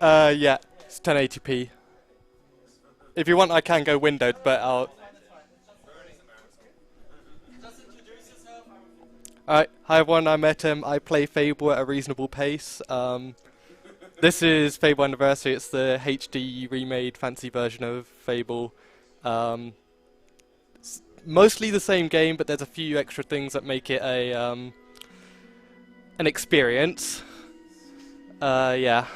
Yeah, it's 1080p. If you want, I can go windowed, but I'll... Alright, hi everyone, I'm Etem. I play Fable at a reasonable pace. This is Fable Anniversary. It's the HD remade fancy version of Fable. It's mostly the same game, but there's a few extra things that make it a an experience. Yeah.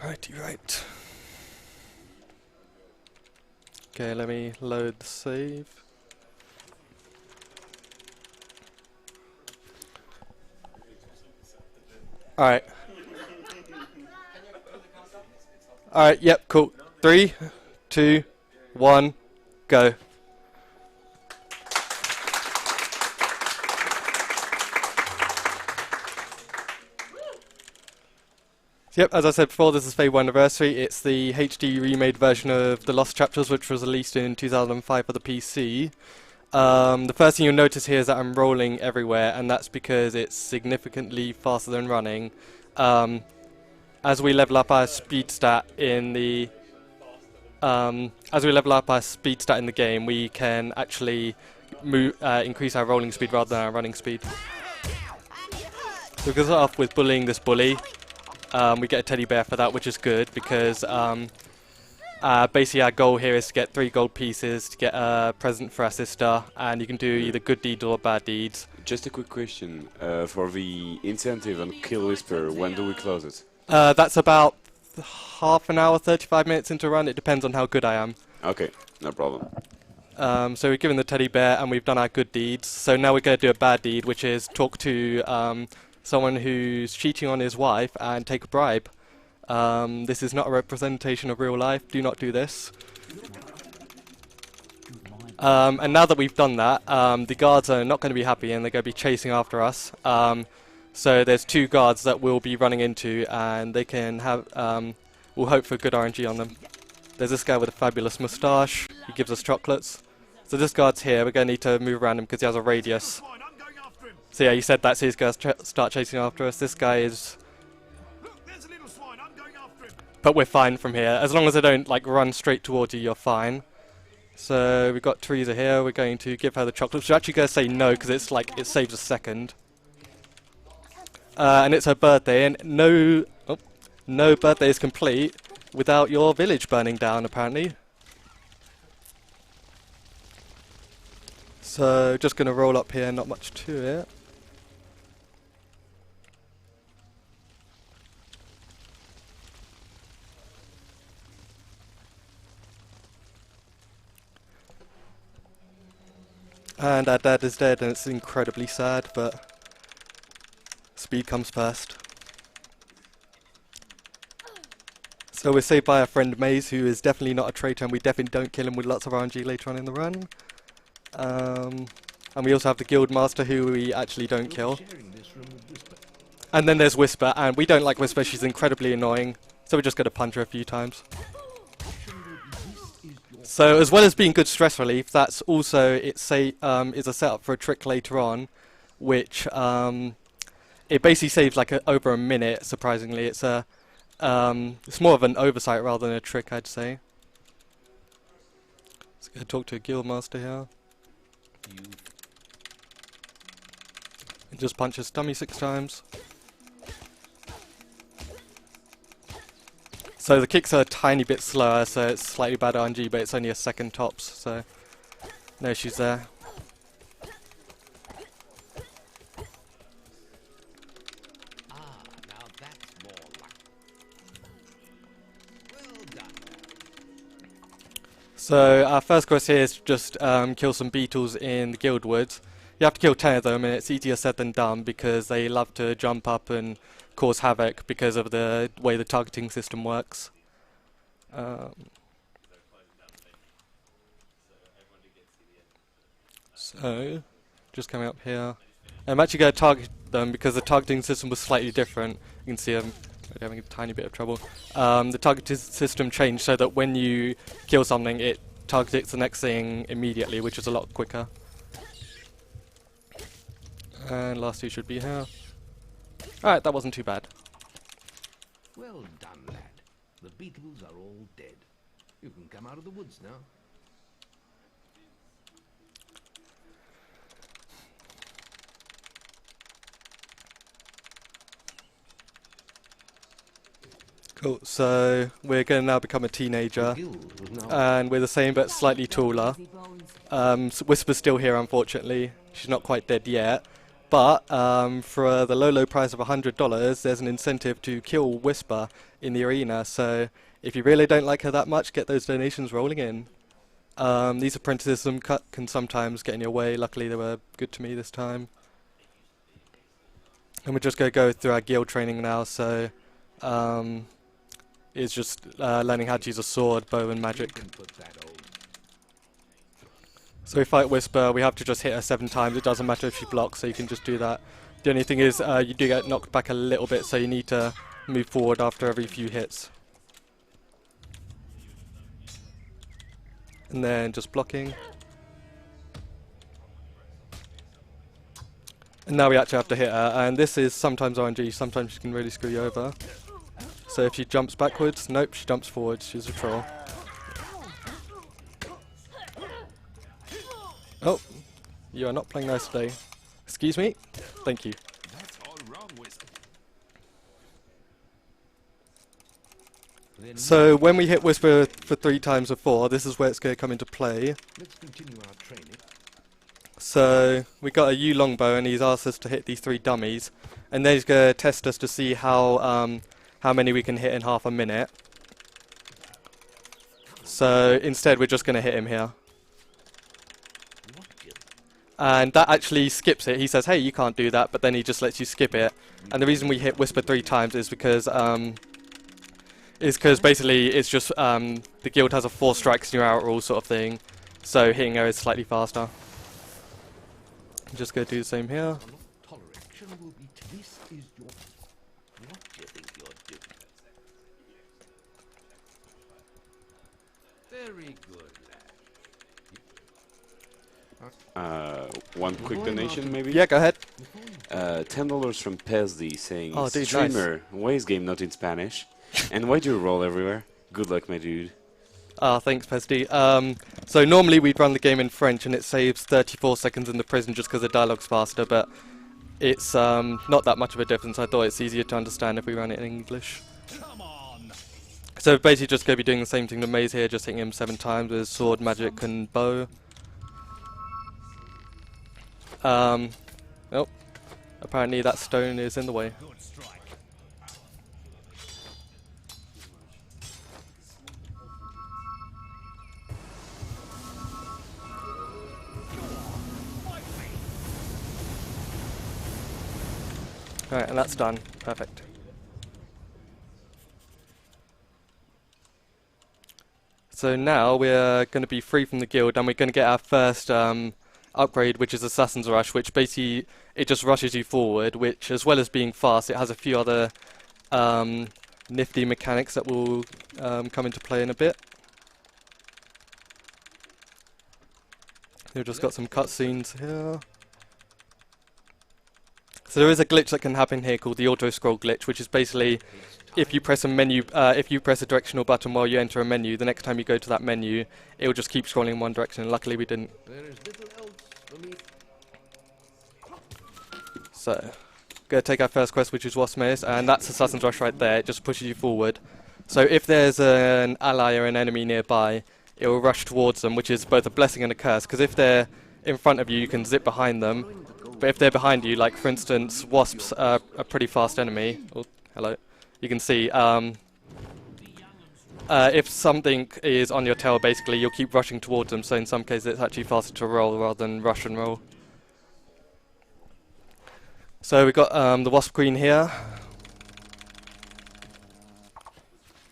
Righty right. Okay, let me load the save. Alright. Alright, yep, cool. 3, 2, 1, go. Yep, as I said before, this is Fable Anniversary. It's the HD remade version of The Lost Chapters, which was released in 2005 for the PC. The first thing you'll notice here is that I'm rolling everywhere, and that's because it's significantly faster than running. As we level up our speed stat in the game, we can actually increase our rolling speed rather than our running speed. So we can start off with bullying this bully. We get a teddy bear for that, which is good because basically our goal here is to get 3 gold pieces to get a present for our sister, and you can do either good deeds or bad deeds. Just a quick question, for the incentive on Kill Whisper, when do we close it? That's about half an hour, 35 minutes into run. It depends on how good I am. Okay, no problem. So we've given the teddy bear and we've done our good deeds. So now we're going to do a bad deed, which is talk to someone who's cheating on his wife and take a bribe. This is not a representation of real life. Do not do this. And now that we've done that, the guards are not going to be happy and they're going to be chasing after us. So there's 2 guards that we'll be running into, and they can have, we'll hope for good RNG on them. There's this guy with a fabulous moustache. He gives us chocolates. So this guard's here. We're going to need to move around him because he has a radius. So yeah, you said that, so he's going to start chasing after us. This guy is... But we're fine from here. As long as they don't like run straight towards you, you're fine. So we've got Teresa here. We're going to give her the chocolates. We're actually going to say no because it's like it saves a second. And it's her birthday, and no birthday is complete without your village burning down, apparently. So just going to roll up here. Not much to it. And our dad is dead, and it's incredibly sad, but speed comes first. So we're saved by our friend Maze, who is definitely not a traitor, and we definitely don't kill him with lots of RNG later on in the run. And we also have the guild master, who we actually don't kill. And then there's Whisper, and we don't like Whisper. She's incredibly annoying, so we're just going to punch her a few times. So as well as being good stress relief, that's also is a setup for a trick later on, which it basically saves like over a minute. Surprisingly, it's more of an oversight rather than a trick, I'd say. Let's go talk to a guild master here. And just punch his tummy 6 times. So the kicks are a tiny bit slower, so it's slightly bad RNG, but it's only a second tops, so no issues there. Now that's more like. Well done. So our first quest here is just kill some beetles in the guild woods. You have to kill 10 of them, and it's easier said than done because they love to jump up and cause havoc because of the way the targeting system works. So, just coming up here. I'm actually going to target them because the targeting system was slightly different. You can see I'm having a tiny bit of trouble. The targeting system changed so that when you kill something, it targets the next thing immediately, which is a lot quicker. And last two should be here. Alright, that wasn't too bad. Well done, lad. The beetles are all dead. You can come out of the woods now. Cool, so we're going to now become a teenager. And we're the same but slightly taller. Whisper's still here, unfortunately. She's not quite dead yet. But for the low price of $100, there's an incentive to kill Whisper in the arena. So if you really don't like her that much, get those donations rolling in. These apprentices can sometimes get in your way. Luckily, they were good to me this time. And we're just going to go through our guild training now. So it's just learning how to use a sword, bow, and magic. So we fight Whisper, we have to just hit her 7 times, it doesn't matter if she blocks, so you can just do that. The only thing is, you do get knocked back a little bit, so you need to move forward after every few hits. And then just blocking. And now we actually have to hit her, and this is sometimes RNG, sometimes she can really screw you over. So if she jumps backwards, nope, she jumps forwards, she's a troll. Oh, you are not playing nice today. Excuse me? Thank you. That's all wrong, Whisper. So when we hit Whisper for 3 times or 4, this is where it's going to come into play. Let's continue our training. So we got a Yu longbow and he's asked us to hit these 3 dummies. And then he's going to test us to see how many we can hit in half a minute. So instead we're just going to hit him here. And that actually skips it. He says, hey, you can't do that, but then he just lets you skip it. And the reason we hit Whisper 3 times is because basically it's just the guild has a 4 strikes and you're out rule sort of thing. So hitting her is slightly faster. I'm just going to do the same here. Toleration will be this is your... What do you think you're doing? Very good, lad. One quick donation, maybe? Yeah, go ahead. $10 from Pesdy saying, Oh, dude, streamer, why is game not in Spanish? And why do you roll everywhere? Good luck, my dude. Thanks, Pesty. So normally we'd run the game in French and it saves 34 seconds in the prison just because the dialogue's faster, but it's not that much of a difference. I thought it's easier to understand if we run it in English. Come on. So basically just going to be doing the same thing to Maze here, just hitting him 7 times with sword, magic and bow. Oh, apparently that stone is in the way. Good strike. Alright, and that's done. Perfect. So now we're going to be free from the guild and we're going to get our first upgrade, which is Assassin's Rush, which basically it just rushes you forward, which as well as being fast, it has a few other nifty mechanics that will come into play in a bit. We've just got some cutscenes here. So there is a glitch that can happen here called the auto-scroll glitch, which is basically if you press a menu, if you press a directional button while you enter a menu, the next time you go to that menu, it will just keep scrolling in one direction. And luckily we didn't. There is little else for me. So, gonna take our first quest, which is Wasp Maze, and that's Assassin's Rush right there. It just pushes you forward. So if there's an ally or an enemy nearby, it will rush towards them, which is both a blessing and a curse. Because if they're in front of you, you can zip behind them. But if they're behind you, like for instance, wasps are a pretty fast enemy. Oh, hello. You can see if something is on your tail, basically you'll keep rushing towards them. So in some cases, it's actually faster to roll rather than rush and roll. So we've got the Wasp Queen here,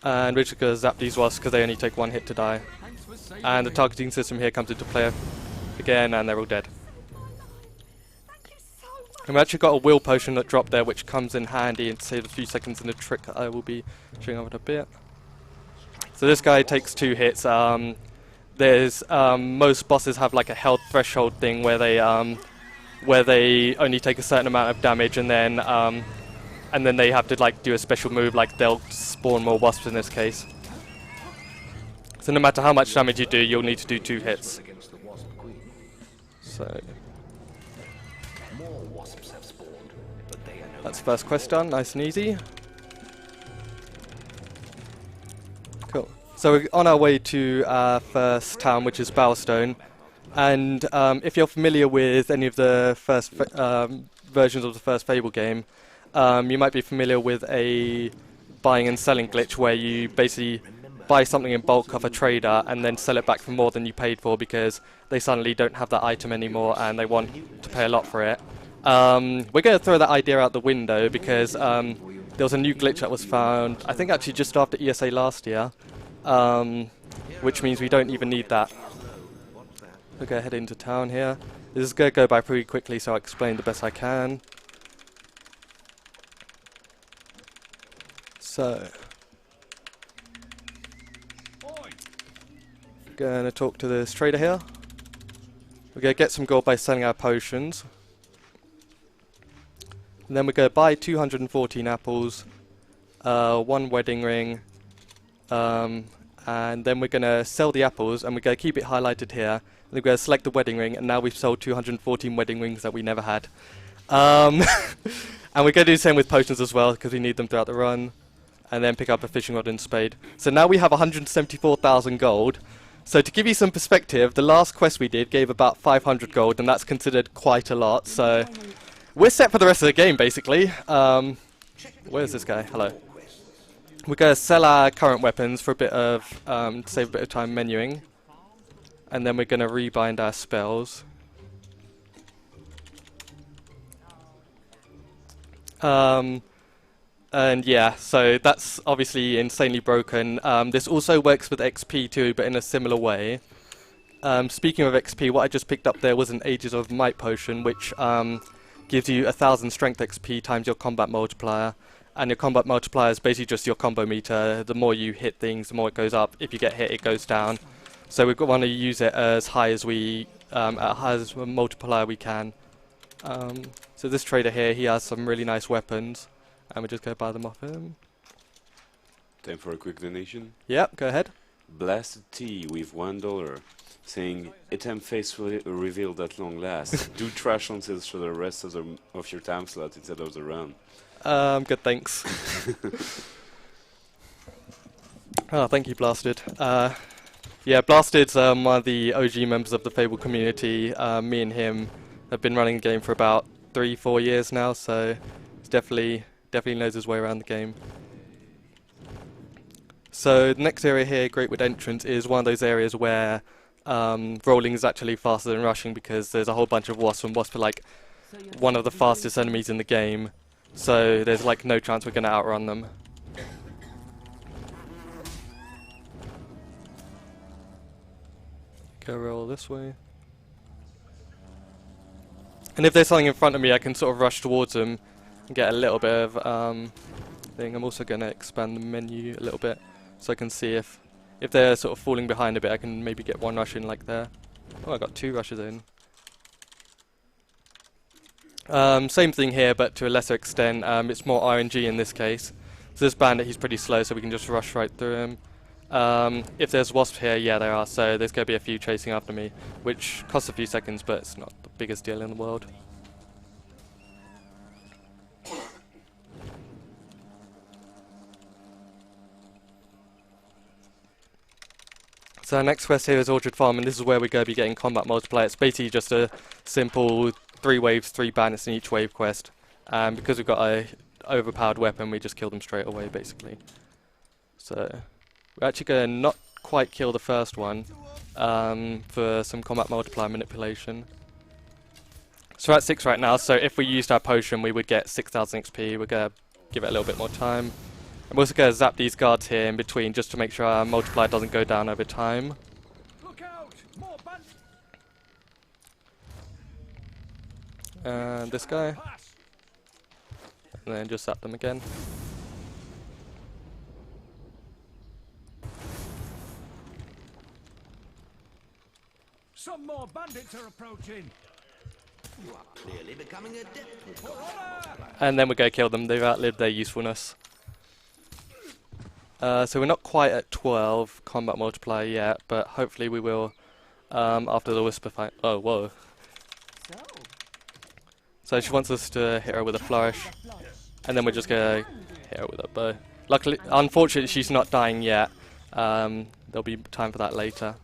and we're just gonna zap these wasps because they only take 1 hit to die. And the targeting system here comes into play again, and they're all dead. And we've actually got a will potion that dropped there, which comes in handy and saves a few seconds in a trick that I will be showing off in a bit. So this guy takes 2 hits. There's most bosses have like a health threshold thing where they where they only take a certain amount of damage, and then they have to like do a special move, like they'll spawn more wasps in this case. So no matter how much damage you do, you'll need to do 2 hits. Against the wasp queen. So More wasps have spawned, but they are no that's first quest done, nice and easy. Cool. So we're on our way to our first town, which is Bowerstone. And if you're familiar with any of the first versions of the first Fable game, you might be familiar with a buying and selling glitch where you basically buy something in bulk off a trader and then sell it back for more than you paid for because they suddenly don't have that item anymore and they want to pay a lot for it. We're going to throw that idea out the window because there was a new glitch that was found, I think actually just after ESA last year, which means we don't even need that. We're going to head into town here. This is going to go by pretty quickly, so I'll explain the best I can. So, going to talk to this trader here. We're going to get some gold by selling our potions. And then we're going to buy 214 apples, 1 wedding ring, and then we're going to sell the apples, and we're going to keep it highlighted here. And we're going to select the wedding ring, and now we've sold 214 wedding rings that we never had. And we're going to do the same with potions as well, because we need them throughout the run. And then pick up a fishing rod and spade. So now we have 174,000 gold. So to give you some perspective, the last quest we did gave about 500 gold, and that's considered quite a lot. So we're set for the rest of the game, basically. Where's this guy? Hello. We're going to sell our current weapons for a bit of, save a bit of time menuing. And then we're going to rebind our spells. And yeah, so that's obviously insanely broken. This also works with XP too, but in a similar way. Speaking of XP, what I just picked up there was an Ages of Might potion, which gives you 1,000 strength XP times your combat multiplier. And your combat multiplier is basically just your combo meter. The more you hit things, the more it goes up. If you get hit, it goes down. So we want to use it as high as a multiplier we can. So this trader here, he has some really nice weapons. And we're just going to buy them off him. Time for a quick donation. Yep, go ahead. Blasted Tea with $1, saying, Etem face revealed at long last. Do trash on sales for the rest of your time slot instead of the run. Good, thanks. Oh, thank you, Blasted. Yeah, Blasted's one of the OG members of the Fable community. Me and him have been running the game for about 3-4 years now, so he's definitely knows his way around the game. So the next area here, Great Wood Entrance, is one of those areas where rolling is actually faster than rushing because there's a whole bunch of wasps, and wasps are like one of the fastest enemies in the game. So there's like no chance we're going to outrun them. Go roll this way. And if there's something in front of me, I can sort of rush towards them and get a little bit of thing. I'm also going to expand the menu a little bit so I can see if they're sort of falling behind a bit, I can maybe get 1 rush in like there. Oh, I got 2 rushes in. Same thing here, but to a lesser extent. It's more RNG in this case. So this bandit, he's pretty slow, so we can just rush right through him. If there's wasps here, yeah, there are. So there's going to be a few chasing after me, which costs a few seconds, but it's not the biggest deal in the world. So our next quest here is Orchard Farm, and this is where we're going to be getting combat multiplier. It's basically just a simple 3 waves, 3 bandits in each wave quest. Because we've got a overpowered weapon, we just kill them straight away, basically. So we're actually going to not quite kill the first one for some combat multiplier manipulation. So we're at 6 right now, so if we used our potion, we would get 6,000 XP. We're going to give it a little bit more time. I'm also going to zap these guards here in between just to make sure our multiplier doesn't go down over time. Look out! More bandits! And this guy. And then just zap them again. Some more bandits are approaching. You are clearly becoming adept with combat. And then we're going to kill them. They've outlived their usefulness. So we're not quite at 12 combat multiplier yet, but hopefully we will after the Whisper fight. Oh, whoa. So she wants us to hit her with a flourish, and then we're just going to hit her with a bow. Luckily, unfortunately, she's not dying yet. There'll be time for that later.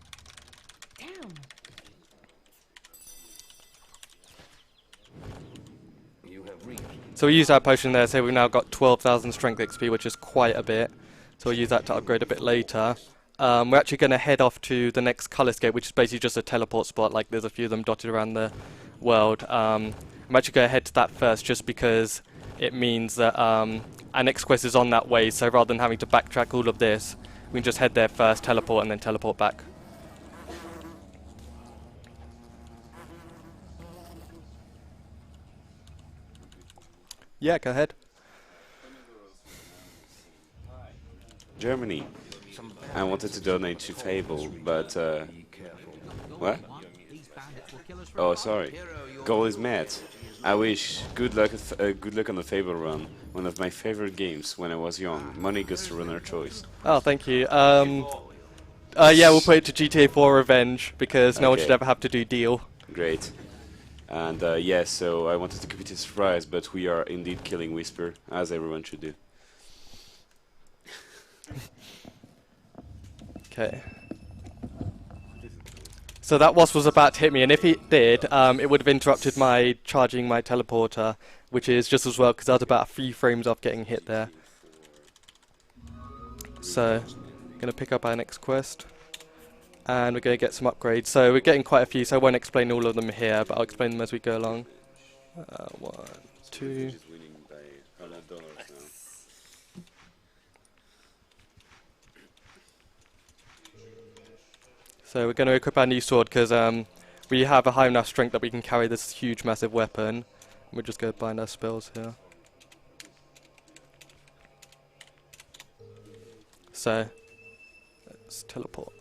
So we use our potion there, so we've now got 12,000 strength XP, which is quite a bit. So we'll use that to upgrade a bit later. We're actually going to head off to the next colorscape, which is basically just a teleport spot, like there's a few of them dotted around the world. I'm actually going to head to that first, just because it means that our next quest is on that way, so rather than having to backtrack all of this, we can just head there first, teleport, and then teleport back. Yeah, go ahead. Germany. I wanted to donate to Fable, but what? Oh, sorry. Goal is met. I wish good luck on the Fable run. One of my favorite games when I was young. Money goes to runner choice. Oh, thank you. Yeah, we'll put it to GTA 4 Revenge because no one should ever have to do deal. Great. And yeah, so I wanted to keep it a surprise, but we are indeed killing Whisper, as everyone should do. Okay. So that wasp was about to hit me, and if it did, it would have interrupted my charging my teleporter, which is just as well because I was about 3 frames off getting hit there. So, I'm going to pick up our next quest, and we're going to get some upgrades. So we're getting quite a few, so I won't explain all of them here, but I'll explain them as we go along. 1, 2... So we're going to equip our new sword because we have a high enough strength that we can carry this huge, massive weapon. We're just going to bind our spells here. So, let's teleport.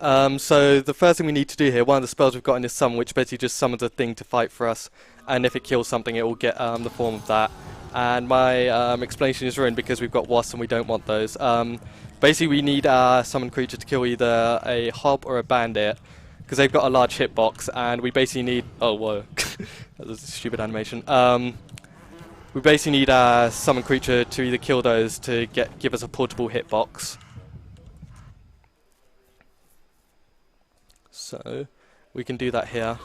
So the first thing we need to do here, one of the spells we've got in is summon, which basically just summons a thing to fight for us, and if it kills something it will get the form of that. And my explanation is ruined because we've got wasps and we don't want those. Basically we need our summoned creature to kill either a hob or a bandit, because they've got a large hitbox, and we basically need... Oh, whoa. That was a stupid animation. We basically need our summoned creature to either kill those to give us a portable hitbox. So, we can do that here.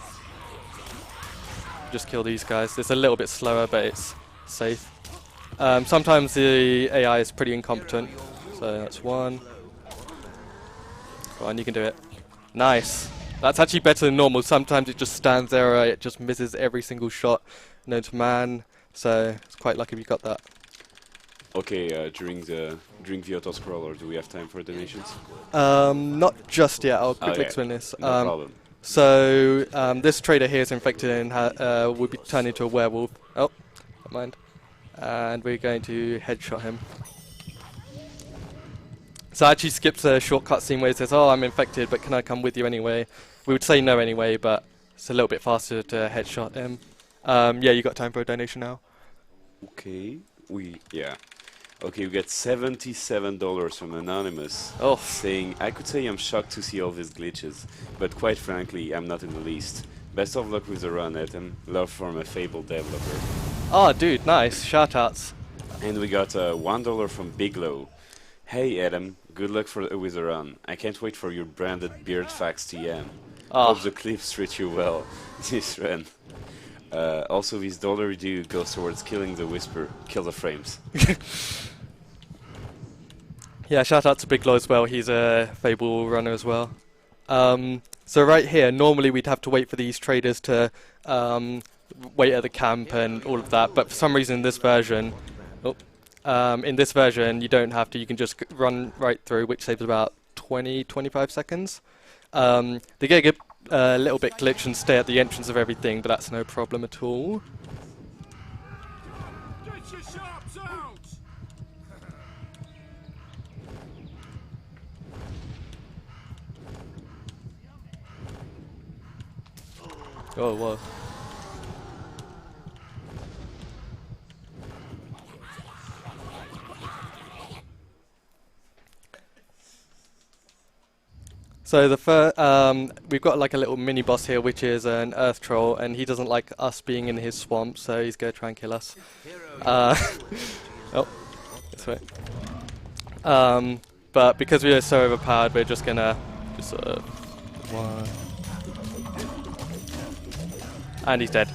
Just kill these guys. It's a little bit slower, but it's safe. Sometimes the AI is pretty incompetent. So that's 1. Go on, you can do it. Nice. That's actually better than normal. Sometimes it just stands there, it just misses every single shot known to man. So it's quite lucky we got that. Okay, during the auto-scroller, do we have time for donations? Not just yet. I'll quickly explain this. No problem. So this trader here is infected and will be turned into a werewolf. Oh, never mind. And we're going to headshot him. So it actually skips a short cutscene where it says, "Oh, I'm infected, but can I come with you anyway?" We would say no anyway, but it's a little bit faster to headshot him. Yeah, you got time for a donation now? Okay, Okay, we get $77 from Anonymous, saying, "I could say I'm shocked to see all these glitches, but quite frankly, I'm not in the least. Best of luck with the run, Etem. Love from a Fable developer." Oh, dude, nice. Shoutouts. And we got $1 from Biglow. "Hey, Etem. Good luck with the run. I can't wait for your branded Beard Facts TM. Hope the clips treat you well this run. Also, this dollar due goes towards killing the Whisper. Kill the frames." Yeah, shout out to Big Law as well. He's a Fable runner as well. So right here, normally we'd have to wait for these traders to wait at the camp and all of that. But for some reason, in this version, you don't have to. You can just run right through, which saves about 20-25 seconds. They get a little bit glitch and stay at the entrance of everything, but that's no problem at all. Get your sharps out! Oh, whoa. So we've got like a little mini boss here, which is an earth troll, and he doesn't like us being in his swamp, so he's gonna try and kill us. Oh, this way. But because we are so overpowered, we're just gonna sort of one, and he's dead.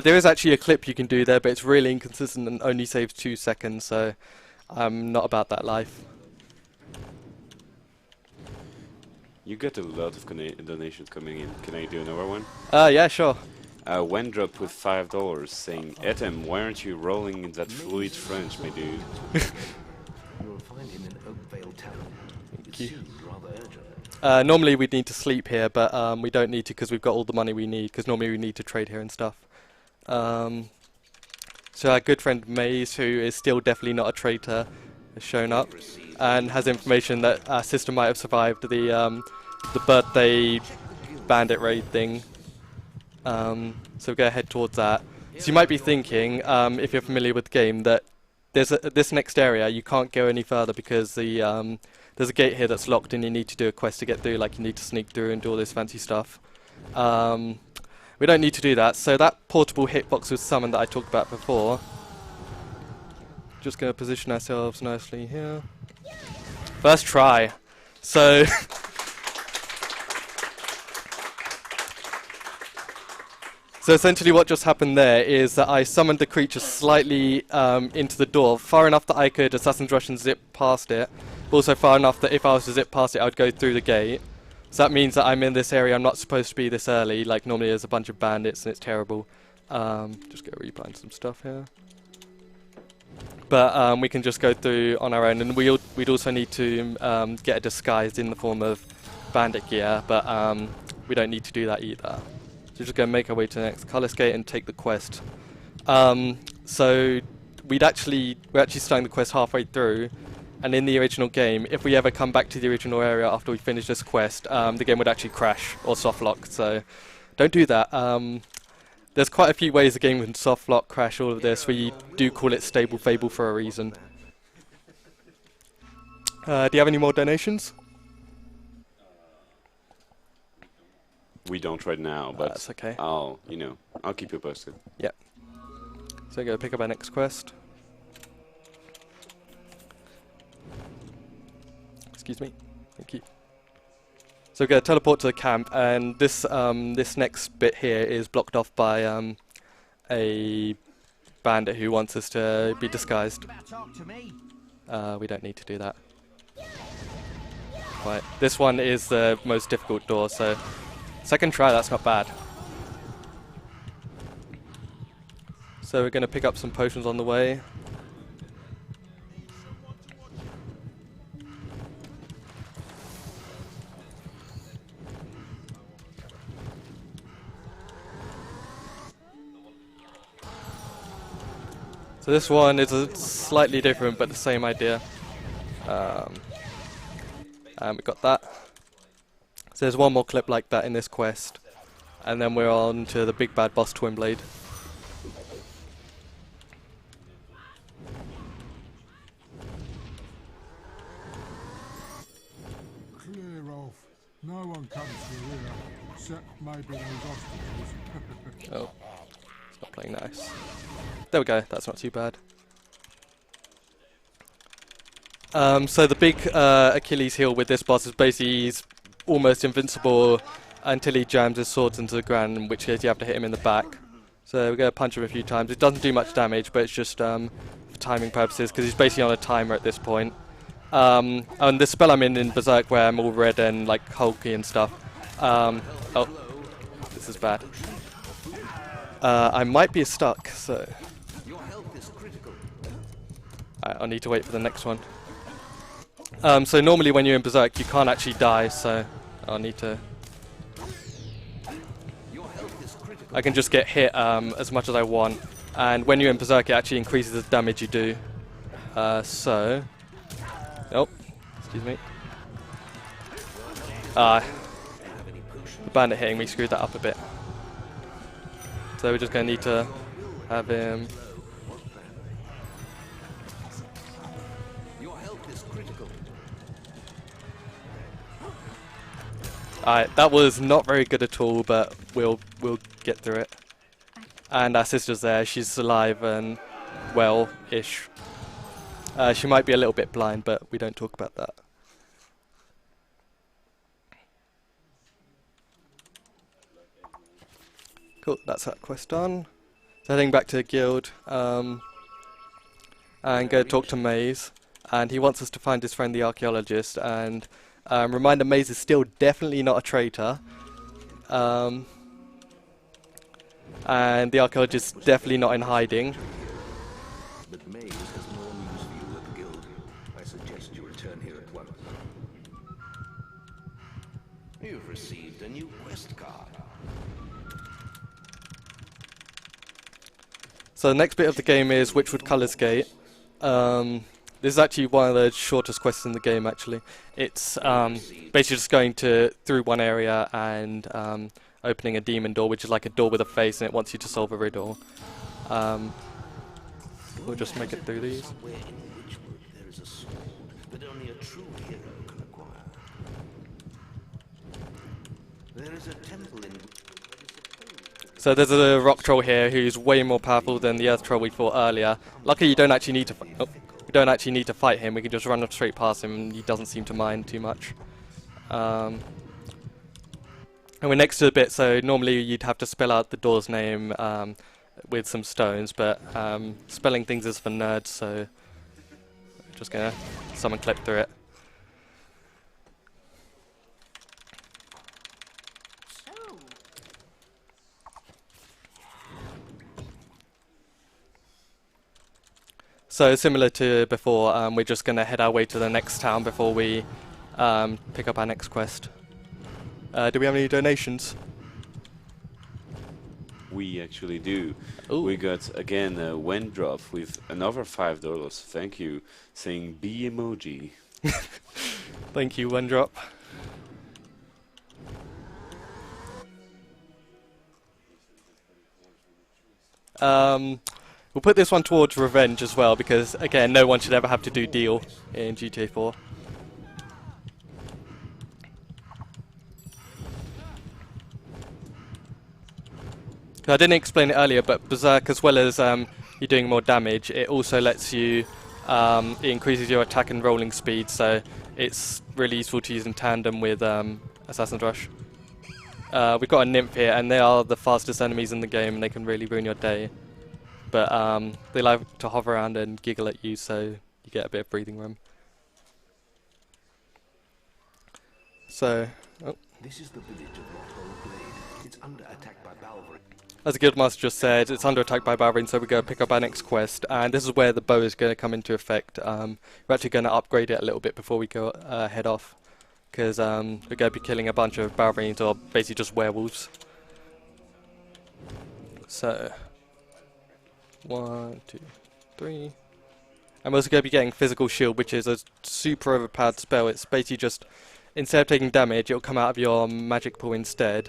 There is actually a clip you can do there, but it's really inconsistent and only saves 2 seconds, so I'm not about that life. You get a lot of donations coming in. Can I do another one? Yeah, sure. Wendrop with $5 saying, Etem, why aren't you rolling in that fluid French, my dude? You'll find him in Oakvale Town. It you. seems rather urgent. Normally we'd need to sleep here, but we don't need to because we've got all the money we need, because normally we need to trade here and stuff. So our good friend Maze, who is still definitely not a traitor, has shown up and has information that our sister might have survived the birthday bandit raid thing. So we're going to head towards that. So you might be thinking, if you're familiar with the game, that this next area you can't go any further because there's a gate here that's locked and you need to do a quest to get through, like you need to sneak through and do all this fancy stuff. We don't need to do that, so that portable hitbox was summoned that I talked about before. Just going to position ourselves nicely here. First try. So so essentially what just happened there is that I summoned the creature slightly into the door, far enough that I could Assassin's Rush and zip past it, but also far enough that if I was to zip past it I would go through the gate. So that means that I'm in this area I'm not supposed to be this early, like normally there's a bunch of bandits and it's terrible. Just go rebind some stuff here. But we can just go through on our own, and we'd also need to get a disguise in the form of bandit gear, but we don't need to do that either. So we're just going to make our way to the next Cullis Gate and take the quest. So we're actually starting the quest halfway through, and in the original game, if we ever come back to the original area after we finish this quest, the game would actually crash or softlock, so don't do that. There's quite a few ways the game can softlock, crash, all of this. We do call it stable Fable for a reason. Do you have any more donations? We don't right now, but that's okay. I'll keep you posted. Yep. So I'm going to pick up our next quest. Excuse me. Thank you. So we're going to teleport to the camp, and this this next bit here is blocked off by a bandit who wants us to be disguised. We don't need to do that. Right, this one is the most difficult door, so second try, that's not bad. So we're going to pick up some potions on the way. So this one is slightly different, but the same idea. And we got that. So there's one more clip like that in this quest, and then we're on to the big bad boss, Twinblade. Clear off. No one comes through here, except maybe those hostages. Oh, it's not playing nice. There we go, that's not too bad. So the big Achilles heel with this boss is basically he's almost invincible until he jams his swords into the ground, in which case you have to hit him in the back. So we're going to punch him a few times. It doesn't do much damage, but it's just for timing purposes, because he's basically on a timer at this point. And the spell I'm in Berserk, where I'm all red and like hulky and stuff. Oh, this is bad. I might be stuck, so I'll need to wait for the next one. So normally when you're in Berserk you can't actually die, so I'll need to... I can just get hit as much as I want, and when you're in Berserk it actually increases the damage you do. So... Oh, excuse me. The bandit hitting, we screwed that up a bit. So we're just going to need to have him. Your health is critical. Alright, that was not very good at all, but we'll get through it. And our sister's there, she's alive and well-ish. She might be a little bit blind, but we don't talk about that. Cool, that's that quest done. So heading back to the guild, and go talk to Maze. And he wants us to find his friend the archaeologist, and reminder, Maze is still definitely not a traitor. And the archaeologist is definitely not in hiding. But Maze has more news for you at the guild. I suggest you return here at once. You've received a new quest card. So the next bit of the game is Witchwood Colours Gate. This is actually one of the shortest quests in the game, actually. It's basically just going through one area and opening a demon door, which is like a door with a face, and it wants you to solve a riddle. We'll just make it through these. Somewhere in Witchwood there is a sword that only a true hero can acquire. There is a temple in... So there's a rock troll here who's way more powerful than the earth troll we fought earlier. Luckily, you don't actually need to. We don't actually need to fight him. We can just run straight past him, and he doesn't seem to mind too much. And we're next to the bit, so normally you'd have to spell out the door's name with some stones, but spelling things is for nerds, so we're just gonna summon clip through it. So similar to before, we're just going to head our way to the next town before we pick up our next quest. Do we have any donations? We actually do. Ooh. We got again a Wendrop with another $5. Thank you. Saying B emoji. Thank you, Wendrop. We'll put this one towards revenge as well, because again, no one should ever have to do deal in GTA 4. I didn't explain it earlier, but Berserk, as well as you doing more damage, it also lets you, it increases your attack and rolling speed, so it's really useful to use in tandem with Assassin's Rush. We've got a nymph here, and they are the fastest enemies in the game, and they can really ruin your day. But they like to hover around and giggle at you, so you get a bit of breathing room. So, This is the village of Twinblade. It's under attack by Balvery. As the Guildmaster just said, it's under attack by Balverine, so we go pick up our next quest, and this is where the bow is going to come into effect. We're actually going to upgrade it a little bit before we go head off, because we're going to be killing a bunch of Balverines, or basically just werewolves. So, 1, 2, 3. And we're also going to be getting Physical Shield, which is a super overpowered spell. It's basically just, instead of taking damage, it'll come out of your magic pool instead.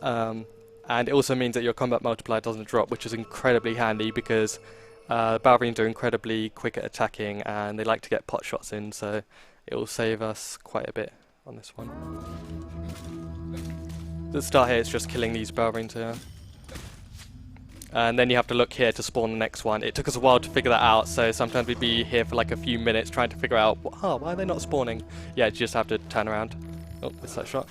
And it also means that your combat multiplier doesn't drop, which is incredibly handy because Balverines are incredibly quick at attacking and they like to get pot shots in, so it will save us quite a bit on this one. The start here is just killing these Balverines here. And then you have to look here to spawn the next one. It took us a while to figure that out, so sometimes we'd be here for like a few minutes trying to figure out, oh, why are they not spawning? Yeah, you just have to turn around. Oh, missed that shot.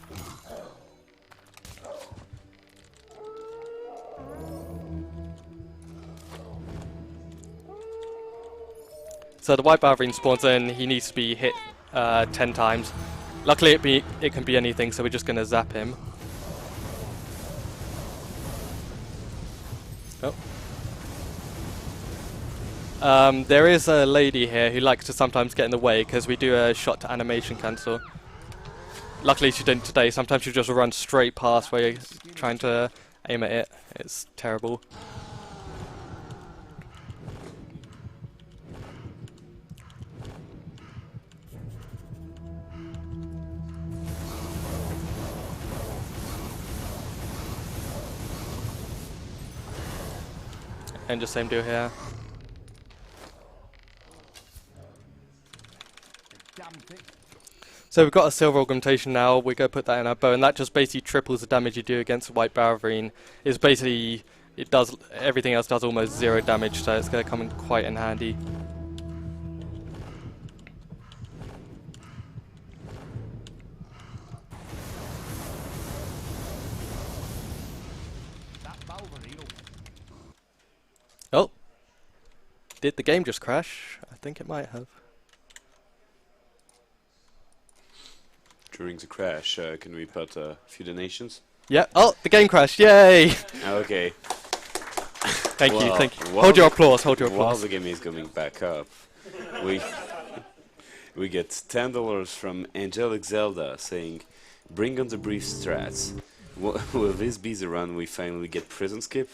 So the white Balverine spawns in, he needs to be hit 10 times. Luckily it can be anything, so we're just going to zap him. Oh. There is a lady here who likes to sometimes get in the way because we do a shot to animation cancel. Luckily she didn't today, sometimes she'll just run straight past where you're trying to aim at it. It's terrible. And just same deal here. So we've got a silver augmentation now. We're going to put that in our bow, and that just basically triples the damage you do against a white Balverine. It's basically, it does, everything else does almost 0 damage, so it's going to come in quite in handy. Oh, did the game just crash? I think it might have. During the crash, can we put a few donations? Yeah. Oh, the game crashed! Yay! Okay. Thank you. Thank you. Hold your applause. Hold your While applause. the game is coming back up, we get $10 from Angelic Zelda saying, "Bring on the brief strats. Will this be the run we finally get prison skip?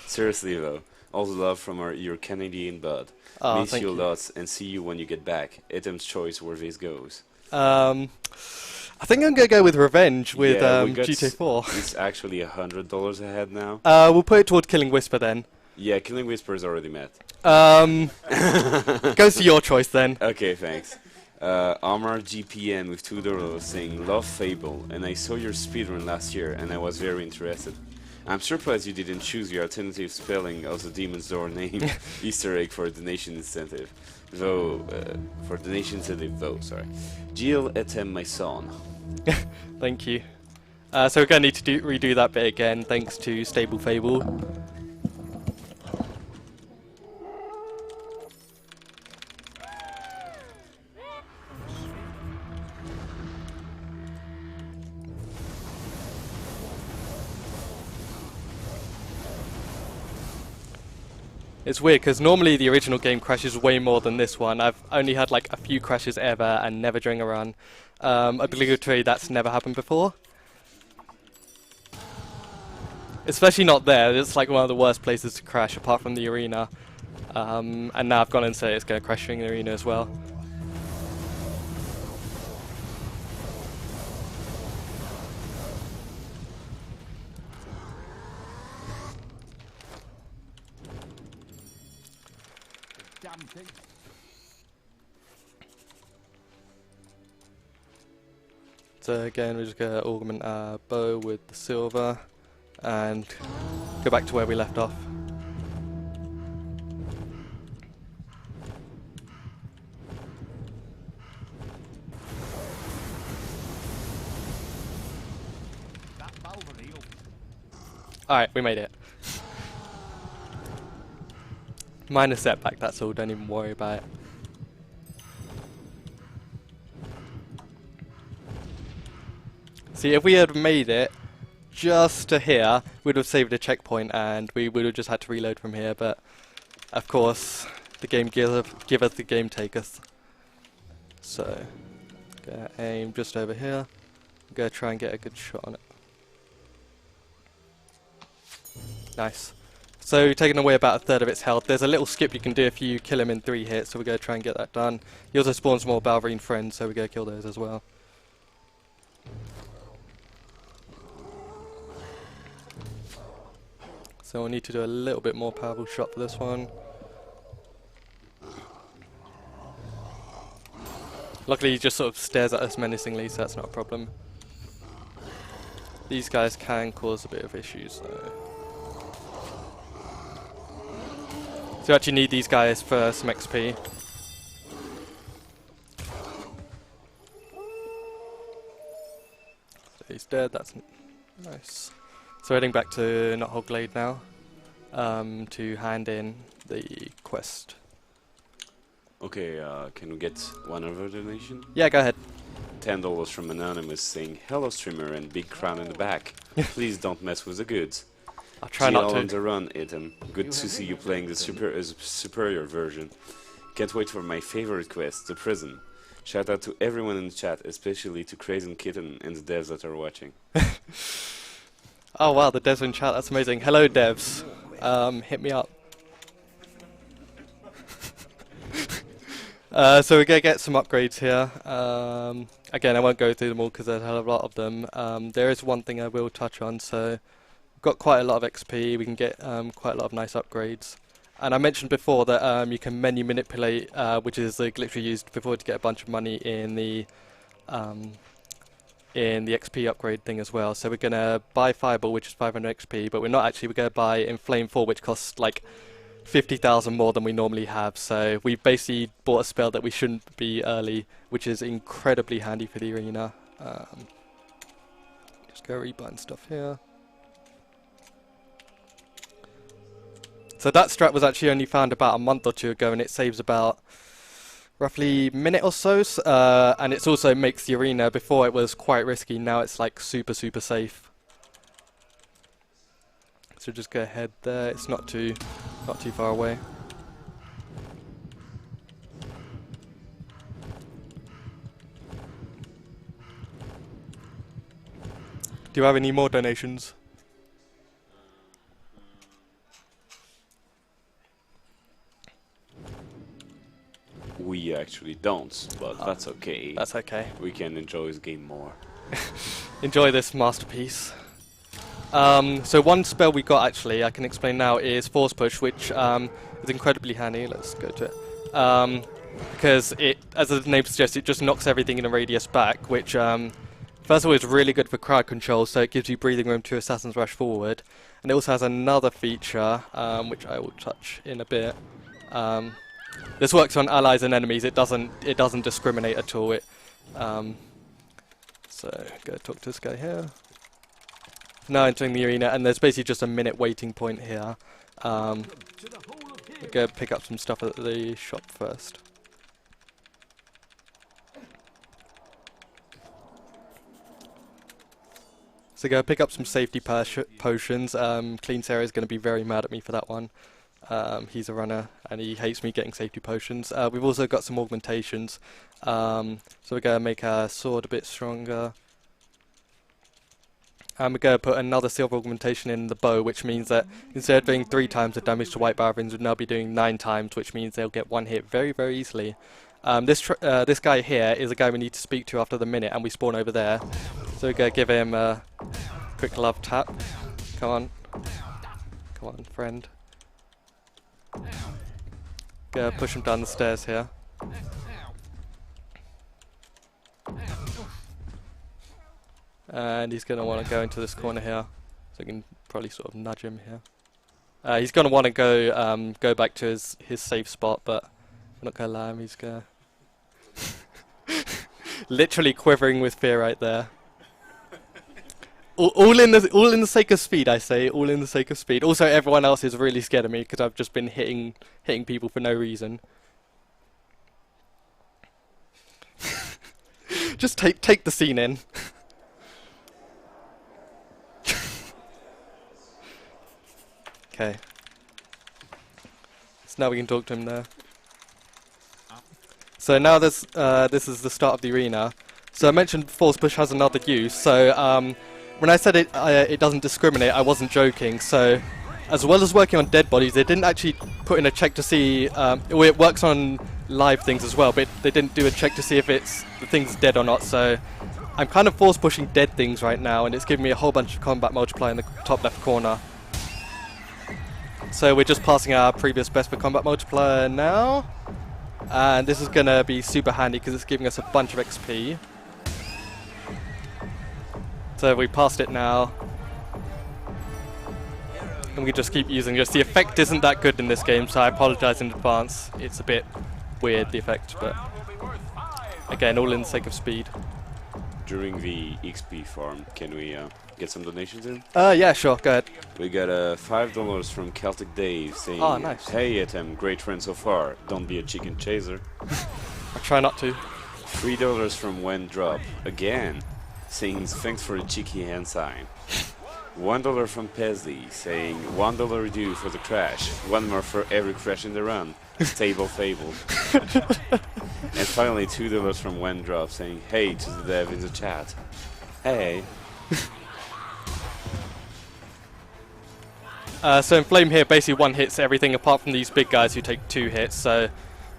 Seriously though, all the love from your Canadian bud. Oh, Miss thank you you. lots and see you when you get back. Etem's choice where this goes." I think I'm gonna go with Revenge with Yeah, we got GTA 4. It's actually $100 ahead now. We'll put it toward Killing Whisper then. Yeah, Killing Whisper is already met. Goes to your choice then. Okay, thanks. Amar GPN with $2 saying, "Love Fable, and I saw your speedrun last year, and I was very interested. I'm surprised you didn't choose your alternative spelling of the Demon's Door name Easter egg for donation incentive. Though, sorry. Jill Etem, my son." Thank you. So we're gonna need to redo that bit again, thanks to Stable Fable. It's weird because normally the original game crashes way more than this one. I've only had like a few crashes ever and never during a run. Obligatory, that's never happened before. Especially not there. It's like one of the worst places to crash apart from the arena. And now I've gone and said it's going to crash during the arena as well. So again, we're just going to augment our bow with the silver and go back to where we left off. Alright, we made it. Minor setback, that's all, don't even worry about it. See, if we had made it just to here, we'd have saved a checkpoint and we would have just had to reload from here, but of course, the game give us the game taketh. So, gonna aim just over here, gonna try and get a good shot on it. Nice. So, taking away about a third of its health. There's a little skip you can do if you kill him in 3 hits, so we're gonna try and get that done. He also spawns more Balverine friends, so we're gonna kill those as well. So we'll need to do a little bit more powerful shot for this one. Luckily he just sort of stares at us menacingly, so that's not a problem. These guys can cause a bit of issues though. So you actually need these guys for some XP. So he's dead, that's nice. So heading back to Knothole Glade now, to hand in the quest. Okay, can we get one other donation? Yeah, go ahead. $10 from Anonymous saying, "Hello streamer and big crown in the back. Please don't mess with the goods. I'll try not on to. the run, Etem. Good to see you playing the superior version. Can't wait for my favorite quest, the prison. Shout out to everyone in the chat, especially to Crazy Kitten and the devs that are watching." Oh wow, the devs in chat, that's amazing. Hello devs, hit me up. So we're going to get some upgrades here. Again, I won't go through them all because there's a hell of a lot of them. There is one thing I will touch on, so we've got quite a lot of XP, we can get quite a lot of nice upgrades. And I mentioned before that you can menu manipulate, which is the glitch we used before to get a bunch of money in the XP upgrade thing as well. So we're gonna buy Fireball, which is 500 XP, but we're not actually. We're gonna buy Inflame 4, which costs like 50,000 more than we normally have. So we basically bought a spell that we shouldn't be early, which is incredibly handy for the arena. Just go rebind stuff here. So that strat was actually only found about a month or two ago, and it saves about roughly a minute or so, and it also makes the arena, before it was quite risky, now it's like super safe. So just go ahead there, it's not too far away. Do you have any more donations? We actually don't, but that's okay. That's okay. We can enjoy this game more. Enjoy this masterpiece. So one spell we got actually, I can explain now, is Force Push, which is incredibly handy. Let's go to it. Because it, as the name suggests, it just knocks everything in a radius back, which first of all is really good for crowd control, so it gives you breathing room to Assassin's Rush forward. And it also has another feature, which I will touch in a bit. This works on allies and enemies. It doesn't discriminate at all. So go talk to this guy here. Now entering the arena, and there's basically just a minute waiting point here. We'll go pick up some stuff at the shop first. So go pick up some safety potions. Clean Sarah is going to be very mad at me for that one. He's a runner and he hates me getting safety potions. We've also got some augmentations. So we're going to make our sword a bit stronger. And we're going to put another silver augmentation in the bow, which means that instead of doing 3 times the damage to white barons, we'll now be doing 9 times, which means they'll get one hit very easily. This guy here is a guy we need to speak to after the minute, and we spawn over there. So we're going to give him a quick love tap. Come on, friend. Go push him down the stairs here. And he's going to want to go into this corner here, so we can probably sort of nudge him here. He's going to want to go back to his safe spot, but I'm not going to allow him. He's going to literally quivering with fear right there. All in the sake of speed, I say. All in the sake of speed. Also, everyone else is really scared of me because I've just been hitting people for no reason. Just take the scene in. Okay. So now we can talk to him there. So now this is the start of the arena. So I mentioned Force Push has another use. So when I said it doesn't discriminate, I wasn't joking. So as well as working on dead bodies, they didn't actually put in a check to see. Well, it works on live things as well, but they didn't do a check to see if the thing's dead or not. So I'm kind of force pushing dead things right now, and it's giving me a whole bunch of combat multiplier in the top left corner. So we're just passing our previous best for combat multiplier now, and this is going to be super handy because it's giving us a bunch of XP. So we passed it now, and we just keep using this. The effect isn't that good in this game, so I apologize in advance. It's a bit weird, the effect, but again, all in the sake of speed. During the XP farm, can we get some donations in? Yeah, sure, go ahead. We got $5 from Celtic Dave saying, oh, nice. Hey Etem, great friend so far, don't be a chicken chaser. I try not to. $3 from When Drop, again, saying thanks for the cheeky hand sign. $1 from Pezzy, saying $1 due for the crash, 1 more for every crash in the run. Stable Fable. And finally $2 from When Drop, saying hey to the dev in the chat. Hey. So Inflame here basically one hits everything apart from these big guys who take 2 hits, so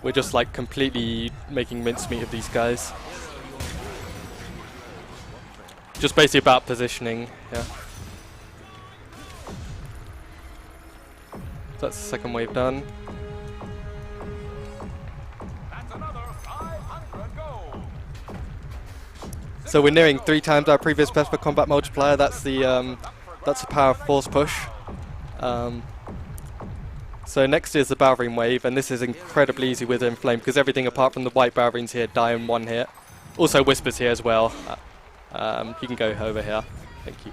we're just like completely making mincemeat of these guys. Just basically about positioning, yeah. That's the second wave done. That's another 500 gold. So we're nearing 3 times our previous best for combat multiplier. That's the power of force push. So next is the Balverine wave, and this is incredibly easy with Inflame because everything apart from the white Balverines here die in 1 hit. Also Whispers here as well. You can go over here. Thank you.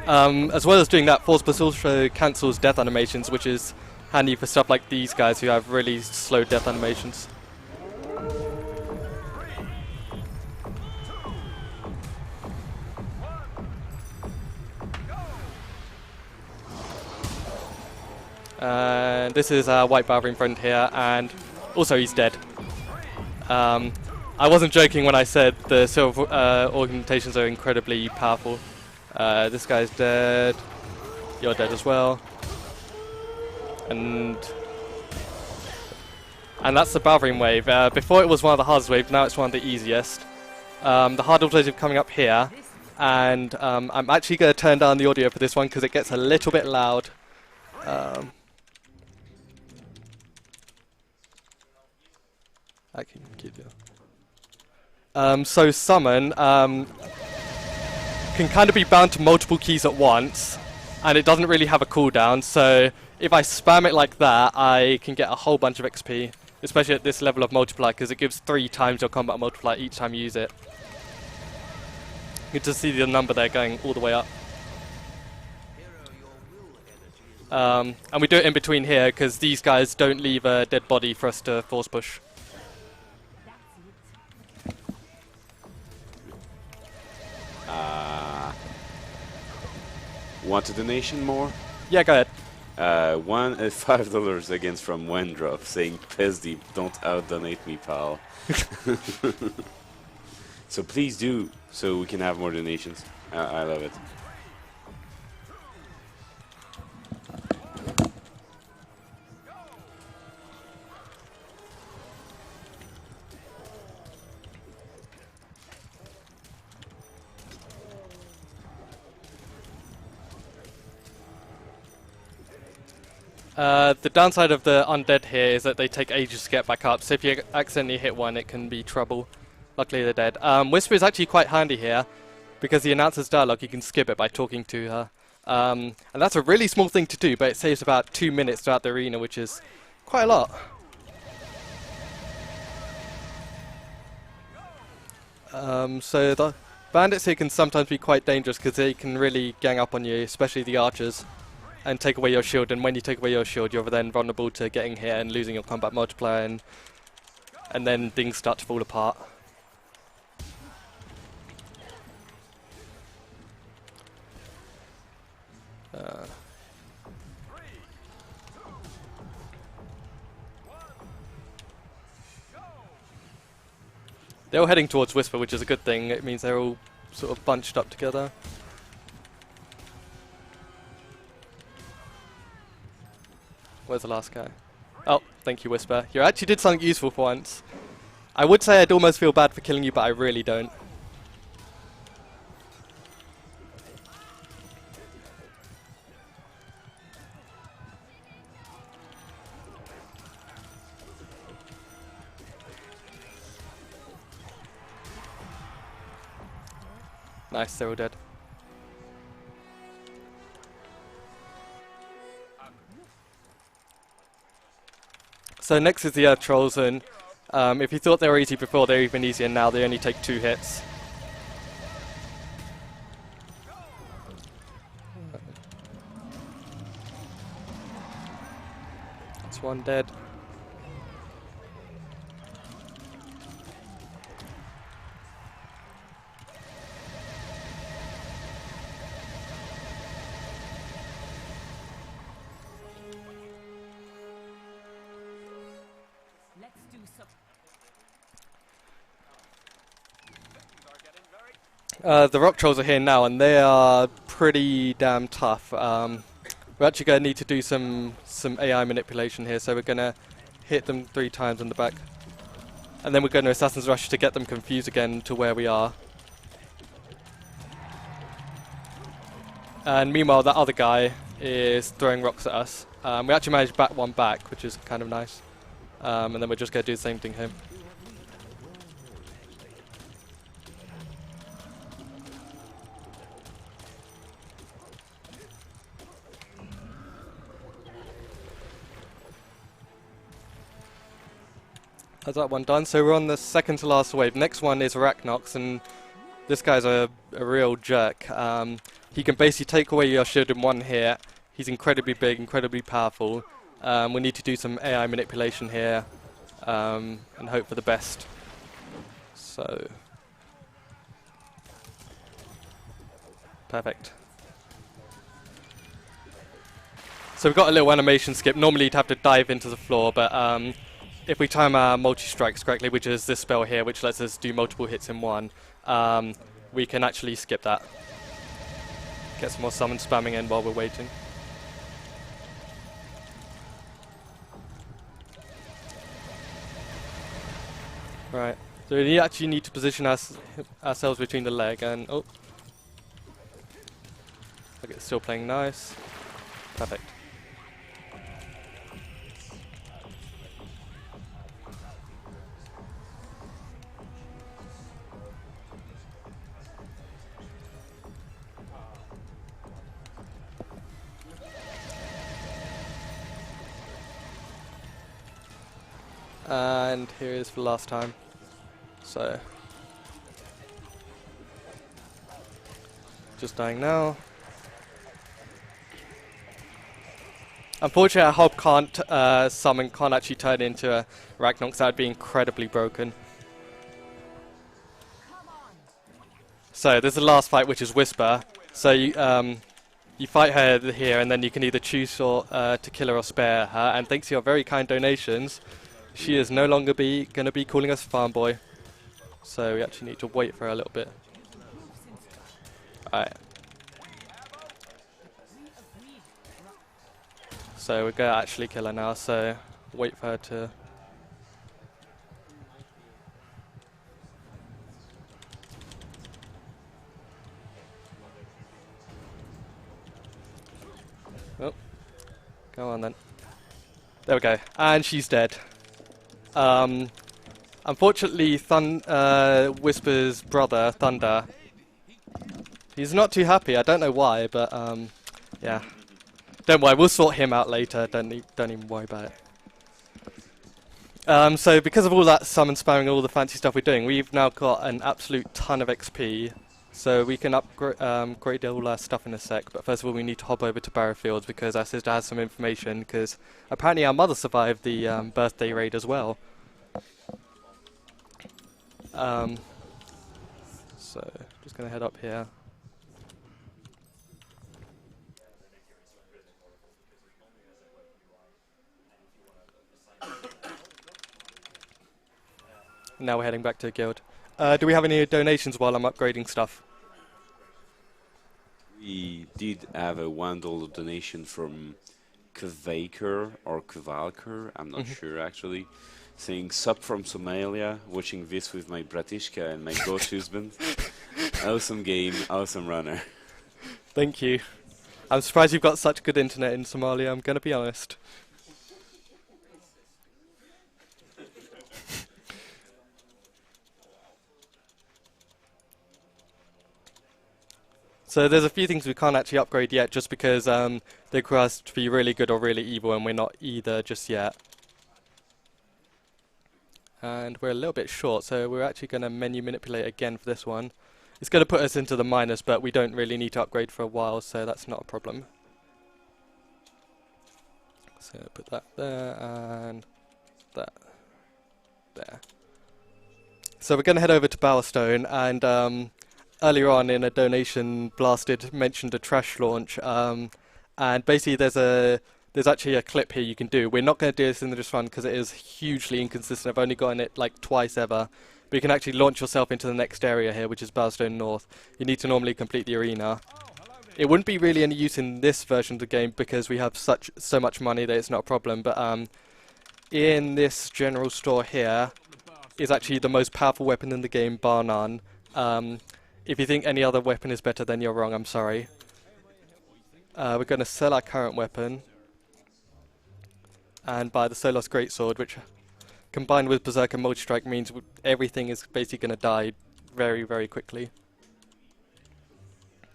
As well as doing that, Force Push also cancels death animations, which is handy for stuff like these guys who have really slow death animations. And this is our white Balverine friend here, and also he's dead. I wasn't joking when I said the silver augmentations are incredibly powerful. This guy's dead. You're dead as well. And that's the Balverine wave. Before it was one of the hardest waves, now it's one of the easiest. The hard waves are coming up here, and I'm actually going to turn down the audio for this one because it gets a little bit loud. I can keep you. So summon can kind of be bound to multiple keys at once, and it doesn't really have a cooldown. So if I spam it like that, I can get a whole bunch of XP, especially at this level of multiplier, because it gives 3 times your combat multiplier each time you use it. You can just see the number there going all the way up. And we do it in between here because these guys don't leave a dead body for us to force push. Want a donation more? Yeah, go ahead. $5 against from Wendrop saying, "Piss deep, don't out-donate me, pal." So please do, so we can have more donations. I love it. The downside of the undead here is that they take ages to get back up, so if you accidentally hit one, it can be trouble. Luckily they're dead. Whisper is actually quite handy here, because the announcer's dialogue, you can skip it by talking to her. And that's a really small thing to do, but it saves about 2 minutes throughout the arena, which is quite a lot. So the bandits here can sometimes be quite dangerous, because they can really gang up on you, especially the archers, and take away your shield, and when you take away your shield, you're then vulnerable to getting hit and losing your combat multiplier, and then things start to fall apart. They're all heading towards Whisper, which is a good thing. It means they're all sort of bunched up together. Where's the last guy? Oh, thank you, Whisper. You actually did something useful for once. I would say I'd almost feel bad for killing you, but I really don't. Nice, they're all dead. So next is the Earth Trolls, and if you thought they were easy before, they're even easier now. They only take 2 hits. That's one dead. The rock trolls are here now, and they are pretty damn tough. We're actually going to need to do some AI manipulation here, so we're going to hit them 3 times on the back. And then we're going to Assassin's Rush to get them confused again to where we are. And meanwhile, that other guy is throwing rocks at us. We actually managed to bat one back, which is kind of nice. And then we're just going to do the same thing here. That's that one done. So we're on the second to last wave. Next one is Arachnox, and this guy's a real jerk. He can basically take away your shield in one hit. He's incredibly big, incredibly powerful. We need to do some AI manipulation here and hope for the best. So, perfect. So we've got a little animation skip. Normally you'd have to dive into the floor, but if we time our multi-strikes correctly, which is this spell here, which lets us do multiple hits in one, we can actually skip that. Get some more summon spamming in while we're waiting. Right, so we actually need to position ourselves between the leg and... oh. Okay, it's still playing nice. Perfect. And here is for the last time. So, just dying now. Unfortunately, our Hob can't summon, can't actually turn into a Arachnox. That would be incredibly broken. So there's the last fight, which is Whisper. So you fight her here, and then you can either choose to kill her or spare her. And thanks to your very kind donations, she is no longer going to be calling us farm boy. So we actually need to wait for her a little bit. Alright. So we're going to actually kill her now, so wait for her to... oh. Go on then. There we go. And she's dead. Unfortunately, Whisper's brother, Thunder, he's not too happy. I don't know why, but yeah. Don't worry, we'll sort him out later. Don't even worry about it. So because of all that summon spamming, all the fancy stuff we're doing, we've now got an absolute ton of XP. So we can upgrade all our stuff in a sec. But first of all, we need to hop over to Barrowfields because our sister has some information. Because apparently our mother survived the birthday raid as well. So just gonna head up here. Now we're heading back to the guild. Do we have any donations while I'm upgrading stuff? We did have a $1 donation from Kvaker or Kvalker, I'm not sure actually, saying sup from Somalia, watching this with my Bratishka and my ghost husband. Awesome game, awesome runner. Thank you. I'm surprised you've got such good internet in Somalia, I'm gonna be honest. So there's a few things we can't actually upgrade yet just because they require us to be really good or really evil and we're not either just yet. And we're a little bit short, so we're actually going to menu manipulate again for this one. It's going to put us into the minus, but we don't really need to upgrade for a while, so that's not a problem. So put that there and that there. So we're going to head over to Bowerstone, and earlier on in a donation, Blasted mentioned a trash launch, and basically there's actually a clip here you can do. We're not going to do this in this run because it is hugely inconsistent. I've only gotten it like twice ever. But you can actually launch yourself into the next area here, which is Bowerstone North. You need to normally complete the arena. It wouldn't be really any use in this version of the game because we have so much money that it's not a problem. But in this general store here is actually the most powerful weapon in the game, bar none. If you think any other weapon is better, then you're wrong, I'm sorry. we're going to sell our current weapon and buy the Solos Greatsword, which combined with Berserker Multi-Strike means everything is basically going to die very, very quickly.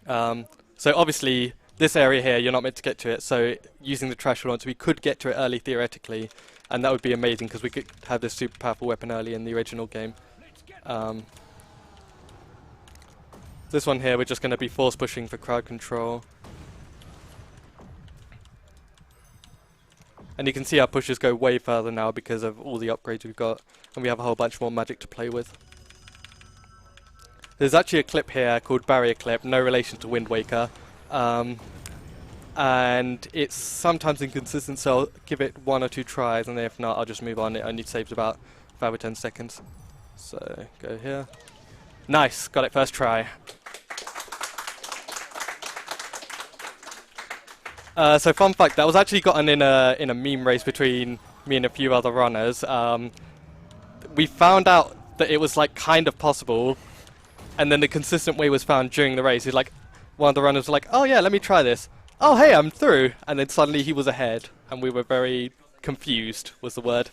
So obviously, this area here, you're not meant to get to it, so using the trash launch, we could get to it early theoretically, and that would be amazing because we could have this super powerful weapon early in the original game. This one here, we're just going to be force pushing for crowd control. And you can see our pushes go way further now because of all the upgrades we've got, and we have a whole bunch more magic to play with. There's actually a clip here called Barrier Clip, no relation to Wind Waker. And it's sometimes inconsistent, so I'll give it 1 or 2 tries, and then if not, I'll just move on. It only saves about 5 or 10 seconds. So, go here. Nice, got it first try. So fun fact, that was actually gotten in a meme race between me and a few other runners. We found out that it was like kind of possible, and then the consistent way was found during the race. It's like one of the runners was like, "Oh yeah, let me try this. Oh hey, I'm through," and then suddenly he was ahead, and we were very confused. Was the word.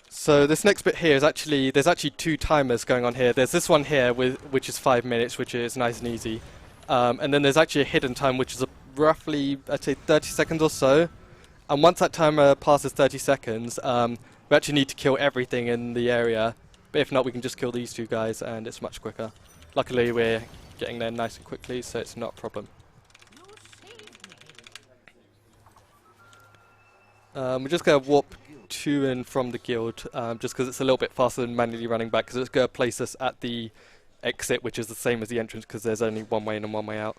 So this next bit here is there's actually 2 timers going on here. There's this one here which is 5 minutes, which is nice and easy. And then there's actually a hidden time, which is roughly, I'd say, 30 seconds or so. And once that timer passes 30 seconds, we actually need to kill everything in the area. But if not, we can just kill these 2 guys, and it's much quicker. Luckily, we're getting there nice and quickly, so it's not a problem. We're just going to warp to and from the guild, just because it's a little bit faster than manually running back, because it's going to place us at the exit, which is the same as the entrance, because there's only one way in and one way out.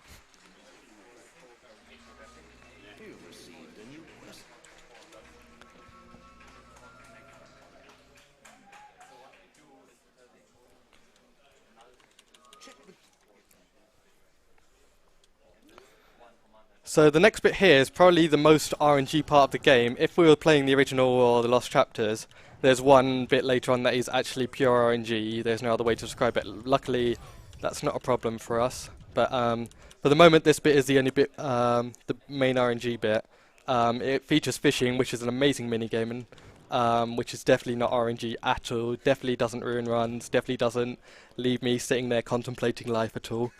So the next bit here is probably the most RNG part of the game. If we were playing the original or the Lost Chapters, there's one bit later on that is actually pure RNG. There's no other way to describe it. Luckily, that's not a problem for us. But for the moment, this bit is the only bit, the main RNG bit. It features fishing, which is an amazing minigame, which is definitely not RNG at all. Definitely doesn't ruin runs. Definitely doesn't leave me sitting there contemplating life at all.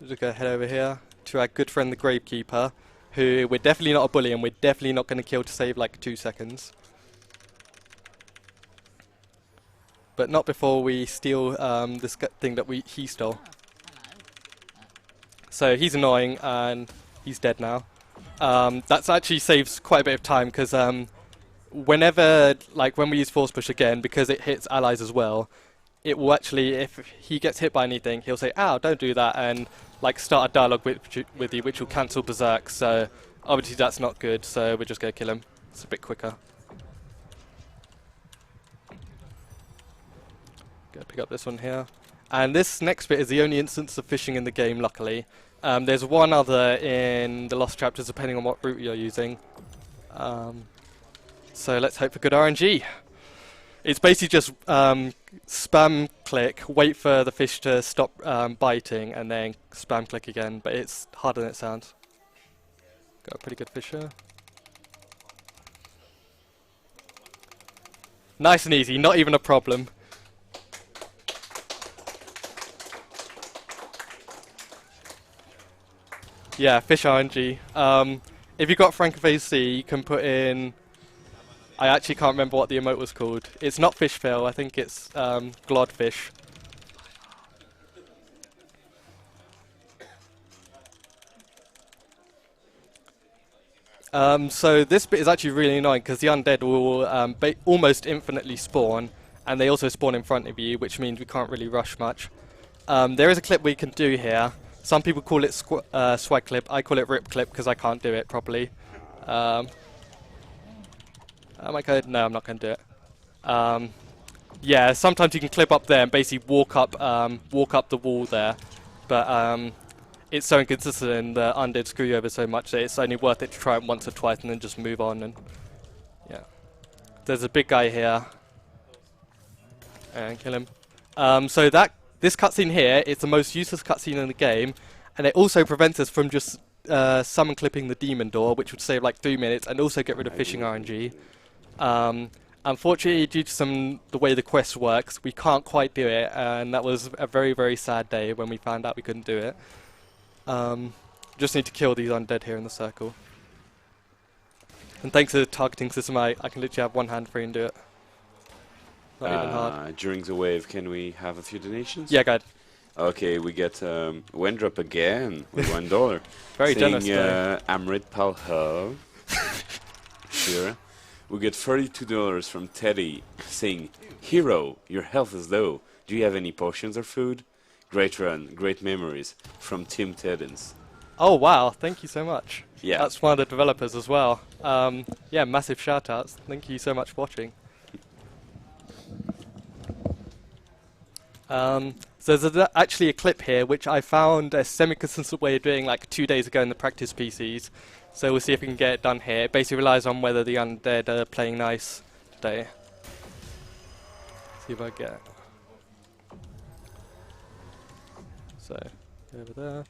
Just go head over here to our good friend the Gravekeeper, who we're definitely not a bully and we're definitely not going to kill to save like 2 seconds. But not before we steal this thing that he stole. So he's annoying and he's dead now. That actually saves quite a bit of time because whenever, like when we use Force Push again, because it hits allies as well, it will actually, if he gets hit by anything, he'll say, "Ow, don't do that," and like start a dialogue with you, which will cancel Berserk. So obviously that's not good. So we're just gonna kill him. It's a bit quicker. Go pick up this one here, and this next bit is the only instance of fishing in the game. Luckily, there's one other in the Lost Chapters, depending on what route you're using. So let's hope for good RNG. It's basically just spam click, wait for the fish to stop biting, and then spam click again, but it's harder than it sounds. Got a pretty good fish here. Nice and easy, not even a problem. Yeah, fish RNG. If you've got Frankenface C, you can put in... I actually can't remember what the emote was called. It's not fish fail, I think it's glodfish. So this bit is actually really annoying because the undead will almost infinitely spawn, and they also spawn in front of you, which means we can't really rush much. There is a clip we can do here. Some people call it swag clip. I call it rip clip because I can't do it properly. Am I going? No, I'm not going to do it. Yeah, sometimes you can clip up there and basically walk up the wall there, but it's so inconsistent and the undead screw you over so much that it's only worth it to try it once or twice and then just move on. And yeah, there's a big guy here. And kill him. So this cutscene here is the most useless cutscene in the game, and it also prevents us from just summon clipping the demon door, which would save like 3 minutes, and also get rid of fishing RNG. Unfortunately, due to the way the quest works, we can't quite do it, and that was a very, very sad day when we found out we couldn't do it. Just need to kill these undead here in the circle. And thanks to the targeting system, I can literally have one hand free and do it. Not even hard. During the wave, can we have a few donations? Yeah, go ahead. Okay, we get Wendrop again with $1. Very saying, generous. Amrit Palho. Sure. We get $32 from Teddy saying, Hero, your health is low. Do you have any potions or food? Great run, great memories from Tim Teddens. Oh wow, thank you so much. Yeah. That's one of the developers as well. Yeah, massive shout outs. Thank you so much for watching. So there's actually a clip here which I found a semi-consistent way of doing like 2 days ago in the practice PCs. So we'll see if we can get it done here. It basically relies on whether the undead are playing nice today. See if I get it. So, go over there.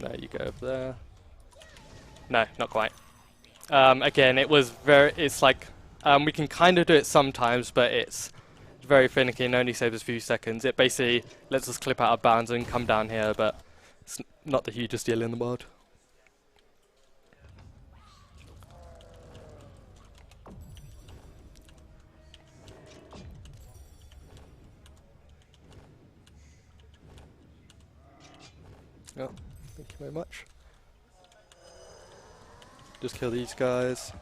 No, you go over there. No, not quite. Again, it's like, we can kind of do it sometimes, but it's very finicky and only saves us a few seconds. It basically lets us clip out of bounds and come down here, but it's not the hugest deal in the world. Oh, thank you very much. Just kill these guys.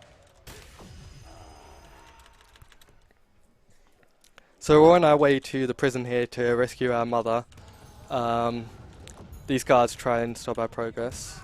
So we're on our way to the prison here to rescue our mother. These guards try and stop our progress.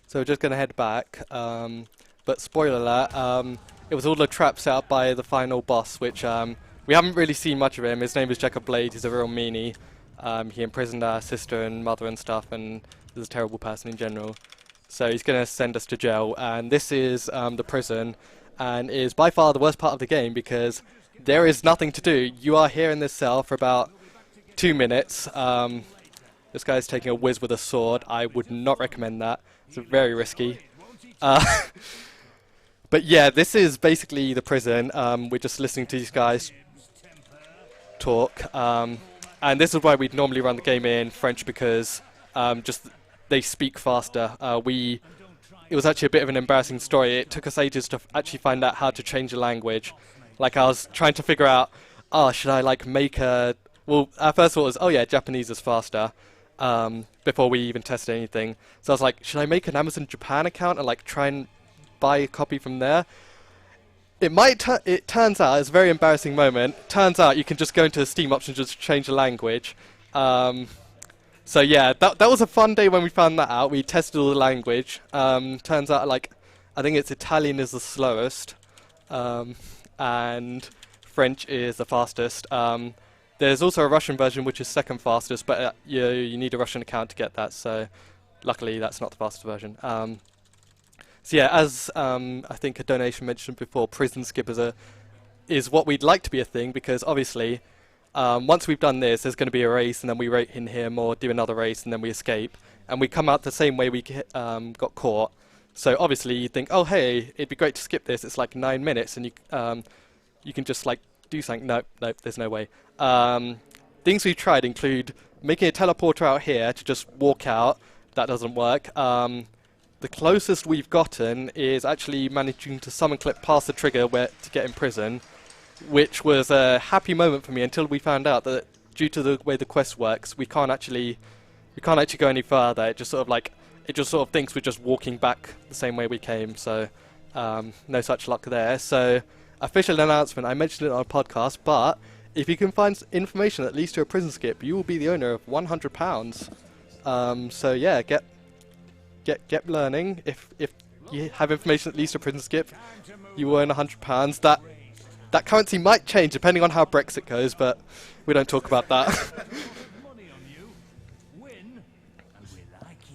So we're just going to head back, but spoiler alert, it was all the traps set up by the final boss, which we haven't really seen much of him. His name is Blade. He's a real meanie. He imprisoned our sister and mother and stuff, and is a terrible person in general. So he's going to send us to jail, and this is the prison, and is by far the worst part of the game because there is nothing to do. You are here in this cell for about 2 minutes. This guy's taking a whiz with a sword. I would not recommend that. It's very risky. But yeah, this is basically the prison. We're just listening to these guys talk. And this is why we'd normally run the game in French because just they speak faster. It was actually a bit of an embarrassing story. It took us ages to actually find out how to change the language. Like I was trying to figure out, should I like make a... Well, our first thought was, oh yeah, Japanese is faster. Before we even tested anything. So I was like, should I make an Amazon Japan account and like try and buy a copy from there? It turns out, it's a very embarrassing moment, turns out you can just go into the Steam options and just change the language. So yeah, that was a fun day when we found that out. We tested all the language. Turns out like, I think it's Italian is the slowest, and French is the fastest. There's also a Russian version which is second fastest, but you need a Russian account to get that, so luckily that's not the fastest version. So yeah, as I think a donation mentioned before, prison skip is what we'd like to be a thing, because obviously once we've done this, there's going to be a race, and then we rate in here more, do another race, and then we escape, and we come out the same way we got caught. So obviously you think, oh hey, it'd be great to skip this, it's like 9 minutes, and you can just like do something. Nope, there's no way. Things we've tried include making a teleporter out here to just walk out. That doesn't work. The closest we've gotten is actually managing to summon clip past the trigger to get in prison, which was a happy moment for me until we found out that due to the way the quest works, we can't actually go any further. It just sort of thinks we're just walking back the same way we came. So no such luck there. So official announcement. I mentioned it on a podcast, but if you can find information that leads to a prison skip, you will be the owner of £100. So yeah, get learning. If you have information that leads to prison skip, you earn £100. That currency might change depending on how Brexit goes, but we don't talk about that.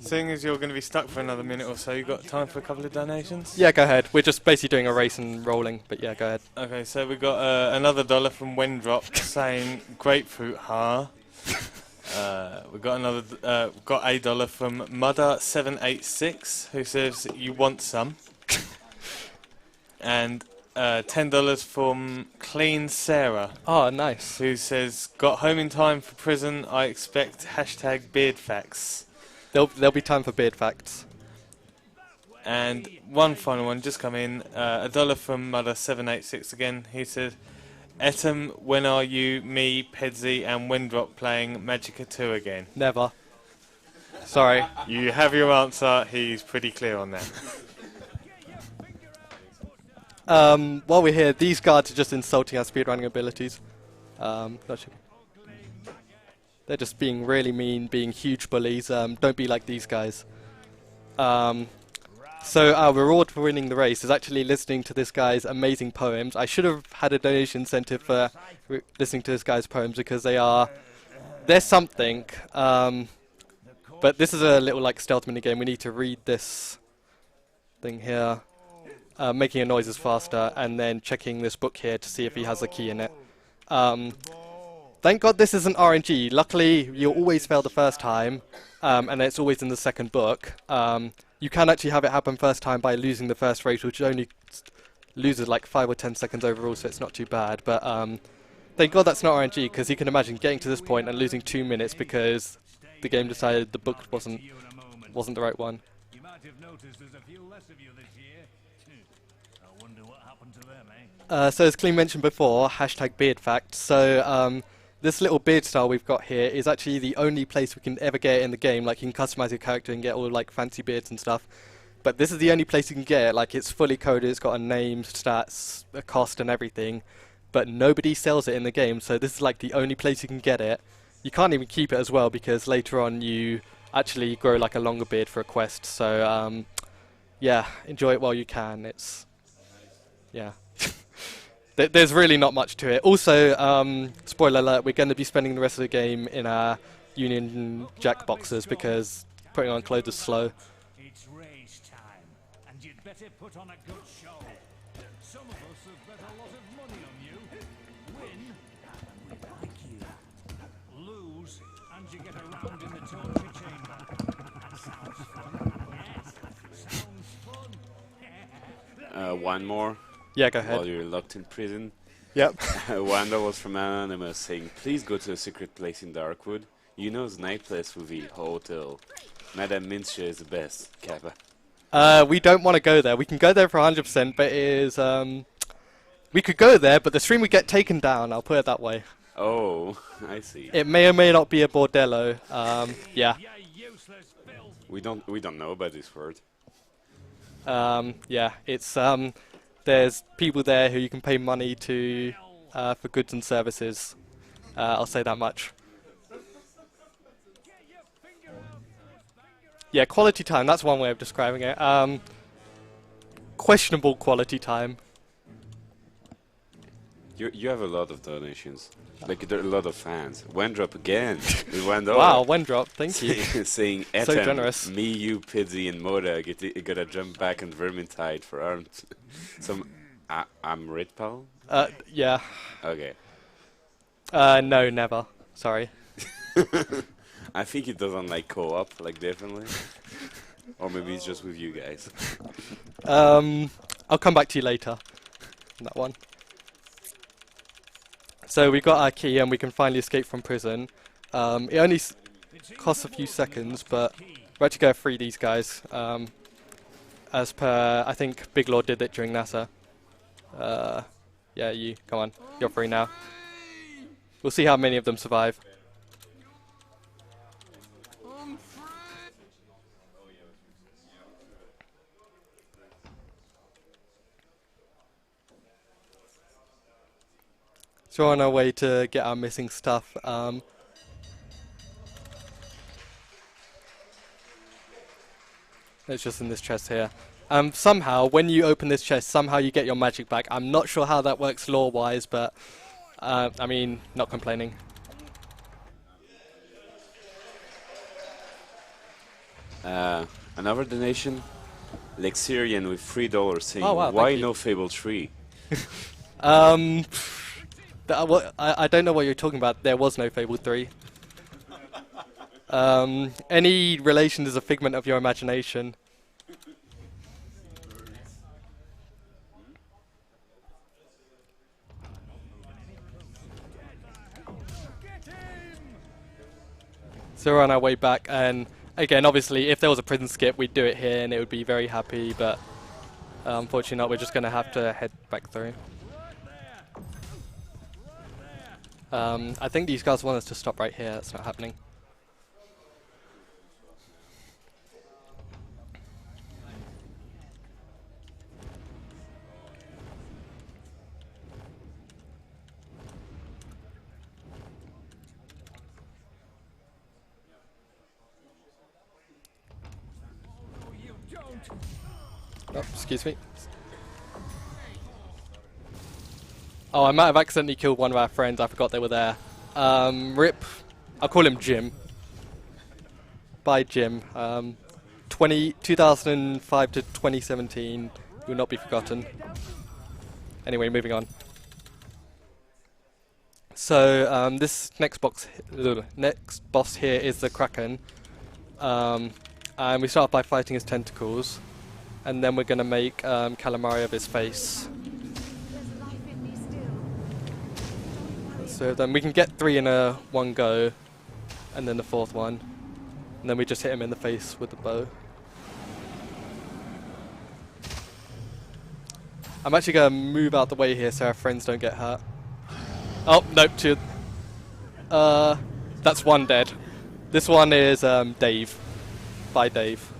Seeing as you're going to be stuck for another minute or so, you got time for a couple of donations? Yeah, go ahead. We're just basically doing a race and rolling, but yeah, go ahead. Okay, so we got another dollar from Wendrop saying grapefruit, huh? We got got $1 from Mudder786 who says you want some, and $10 from Clean Sarah. Oh, nice. Who says got home in time for prison. I expect #beard facts. There'll be time for beard facts. And one final one just come in. $1 from Mudder786 again. He said, Etem, when are you, me, Pedzi, and Wendrop playing Magicka 2 again? Never. Sorry. You have your answer. He's pretty clear on that. While we're here, these guards are just insulting our speedrunning abilities. They're just being really mean, being huge bullies. Don't be like these guys. So our reward for winning the race is actually listening to this guy's amazing poems. I should have had a donation incentive for listening to this guy's poems because they're something. But this is a little like stealth mini game. We need to read this thing here, making a noises faster, and then checking this book here to see if he has a key in it. Thank God this isn't RNG. Luckily, you'll always fail the first time, and it's always in the second book. You can actually have it happen first time by losing the first race, which only loses like 5 or 10 seconds overall, so it's not too bad. But thank God that's not RNG, because you can imagine getting to this point and losing 2 minutes because the game decided the book wasn't the right one. You might have noticed there's a few less of you this year. I wonder what happened to them, eh? So as Clean mentioned before, #beard fact. So this little beard style we've got here is actually the only place we can ever get it in the game. Like you can customize your character and get all like fancy beards and stuff. But this is the only place you can get it. Like it's fully coded, it's got a name, stats, a cost and everything. But nobody sells it in the game, so this is like the only place you can get it. You can't even keep it as well because later on you actually grow like a longer beard for a quest. So yeah, enjoy it while you can. It's yeah. There's really not much to it. Also, spoiler alert, we're going to be spending the rest of the game in our Union Jack boxes because putting on clothes is slow. It's race time, and you'd better put on a good show. Some of us have bet a lot of money on you. Win, and we like you. Lose, and you get a round in the torture chamber. Sounds fun. Yes, sounds fun. One more. Yeah, go ahead. While you're locked in prison. Yep. One that was from Anonymous saying, please go to a secret place in Darkwood. You know the night place will be hotel. Madame Minsha is the best, Kappa. We don't want to go there. We can go there for 100%, but it is we could go there, but the stream would get taken down. I'll put it that way. Oh, I see. It may or may not be a bordello. Yeah. We don't know about this word. Yeah, it's there's people there who you can pay money to for goods and services. I'll say that much. Yeah, quality time, that's one way of describing it. Questionable quality time. You have a lot of donations. Like, there are a lot of fans. Wendrop again. We went Wow, Wendrop, thank you. Saying, Etem, So generous. me, you, Pidgey, and Moda gotta jump back on Vermintide for arms. Some Amritpal? Yeah. Okay. No, never. Sorry. I think it doesn't like co-op, like definitely. Or maybe it's just with you guys. I'll come back to you later on that one. So we got our key and we can finally escape from prison. It only costs a few seconds, but we're actually going to free these guys. As per, I think Big Lord did it during NASA. Yeah, you, come on, you're free now. We'll see how many of them survive. So we're on our way to get our missing stuff. It's just in this chest here. Somehow, when you open this chest, somehow you get your magic back. I'm not sure how that works lore-wise, but I mean, not complaining. Another donation, Lexirian with $3 saying, Oh, wow, why thank you. no Fable 3? I don't know what you're talking about. There was no Fable 3. Any relation is a figment of your imagination. So we're on our way back, and again, obviously, if there was a prison skip, we'd do it here, and it would be very happy, but unfortunately not. We're just going to have to head back through. I think these guys want us to stop right here. That's not happening. Oh, excuse me. Oh, I might have accidentally killed one of our friends. I forgot they were there. Rip. I'll call him Jim. Bye, Jim. 2005 to 2017 will not be forgotten. Anyway, moving on. So this next boss here is the Kraken, and we start by fighting his tentacles, and then we're going to make calamari of his face. So then we can get 3 in one go, and then the 4th one, and then we just hit him in the face with the bow. I'm actually going to move out the way here so our friends don't get hurt. Oh, nope, 2. That's 1 dead. This one is Dave. Bye, Dave.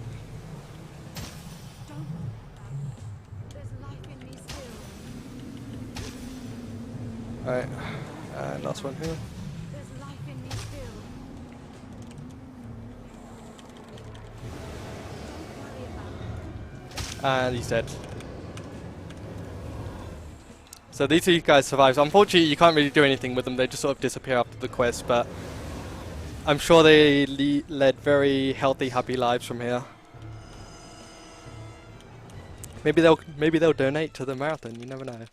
Alright, last one here. And he's dead. So these 2 guys survived. Unfortunately, you can't really do anything with them. They just sort of disappear after the quest, but I'm sure they led very healthy, happy lives from here. Maybe they'll donate to the marathon. You never know.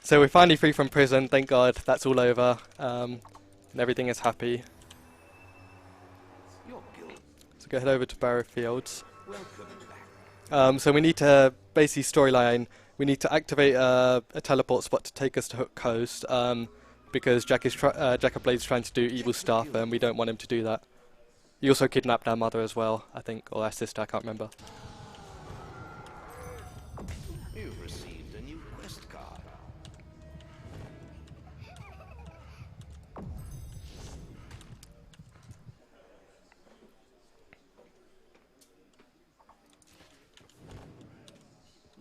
So we're finally free from prison. Thank God. That's all over. And everything is happy. So go head over to Barrow Fields. So we need to basically storyline. We need to activate a teleport spot to take us to Hook Coast, because Jack of Blade's trying to do evil stuff, and we don't want him to do that. He also kidnapped our mother as well, I think, or our sister, I can't remember. You've received a new quest card.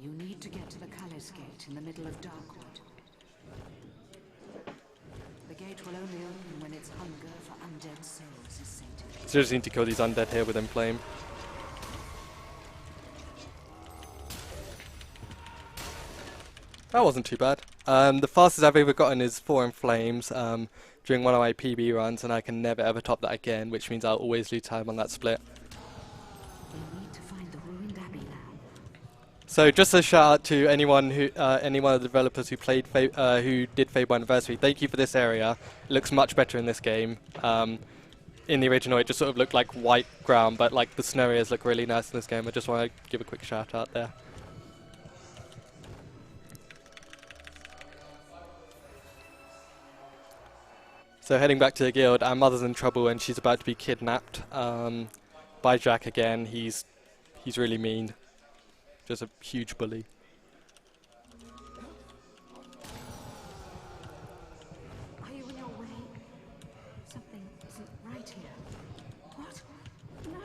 You need to get to the Calais Gate in the middle of Darkwood. The gate will only open when its hunger for undead souls is sated. So just need to kill these undead here with Inflame. That wasn't too bad. The fastest I've ever gotten is 4 Inflames during one of my PB runs, and I can never ever top that again, which means I'll always lose time on that split. We need to find the ruined abbey now. So just a shout out to anyone who, any one of the developers who played, who did Fable Anniversary. Thank you for this area. It looks much better in this game. In the original, it just sort of looked like white ground, but like the snow areas look really nice in this game. I just want to give a quick shout out there. So heading back to the guild, our mother's in trouble and she's about to be kidnapped by Jack again. He's really mean. Just a huge bully. Are you on your way? Something isn't right here. What? No!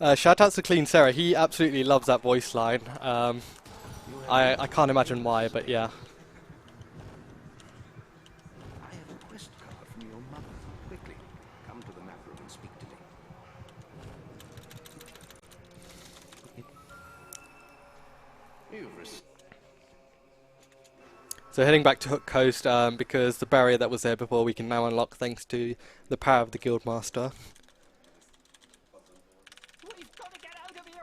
No! Shout out to Clean Sarah. He absolutely loves that voice line. I can't imagine why, but yeah. I have a quest So heading back to Hook Coast because the barrier that was there before we can now unlock thanks to the power of the Guildmaster. We've got to get out of here.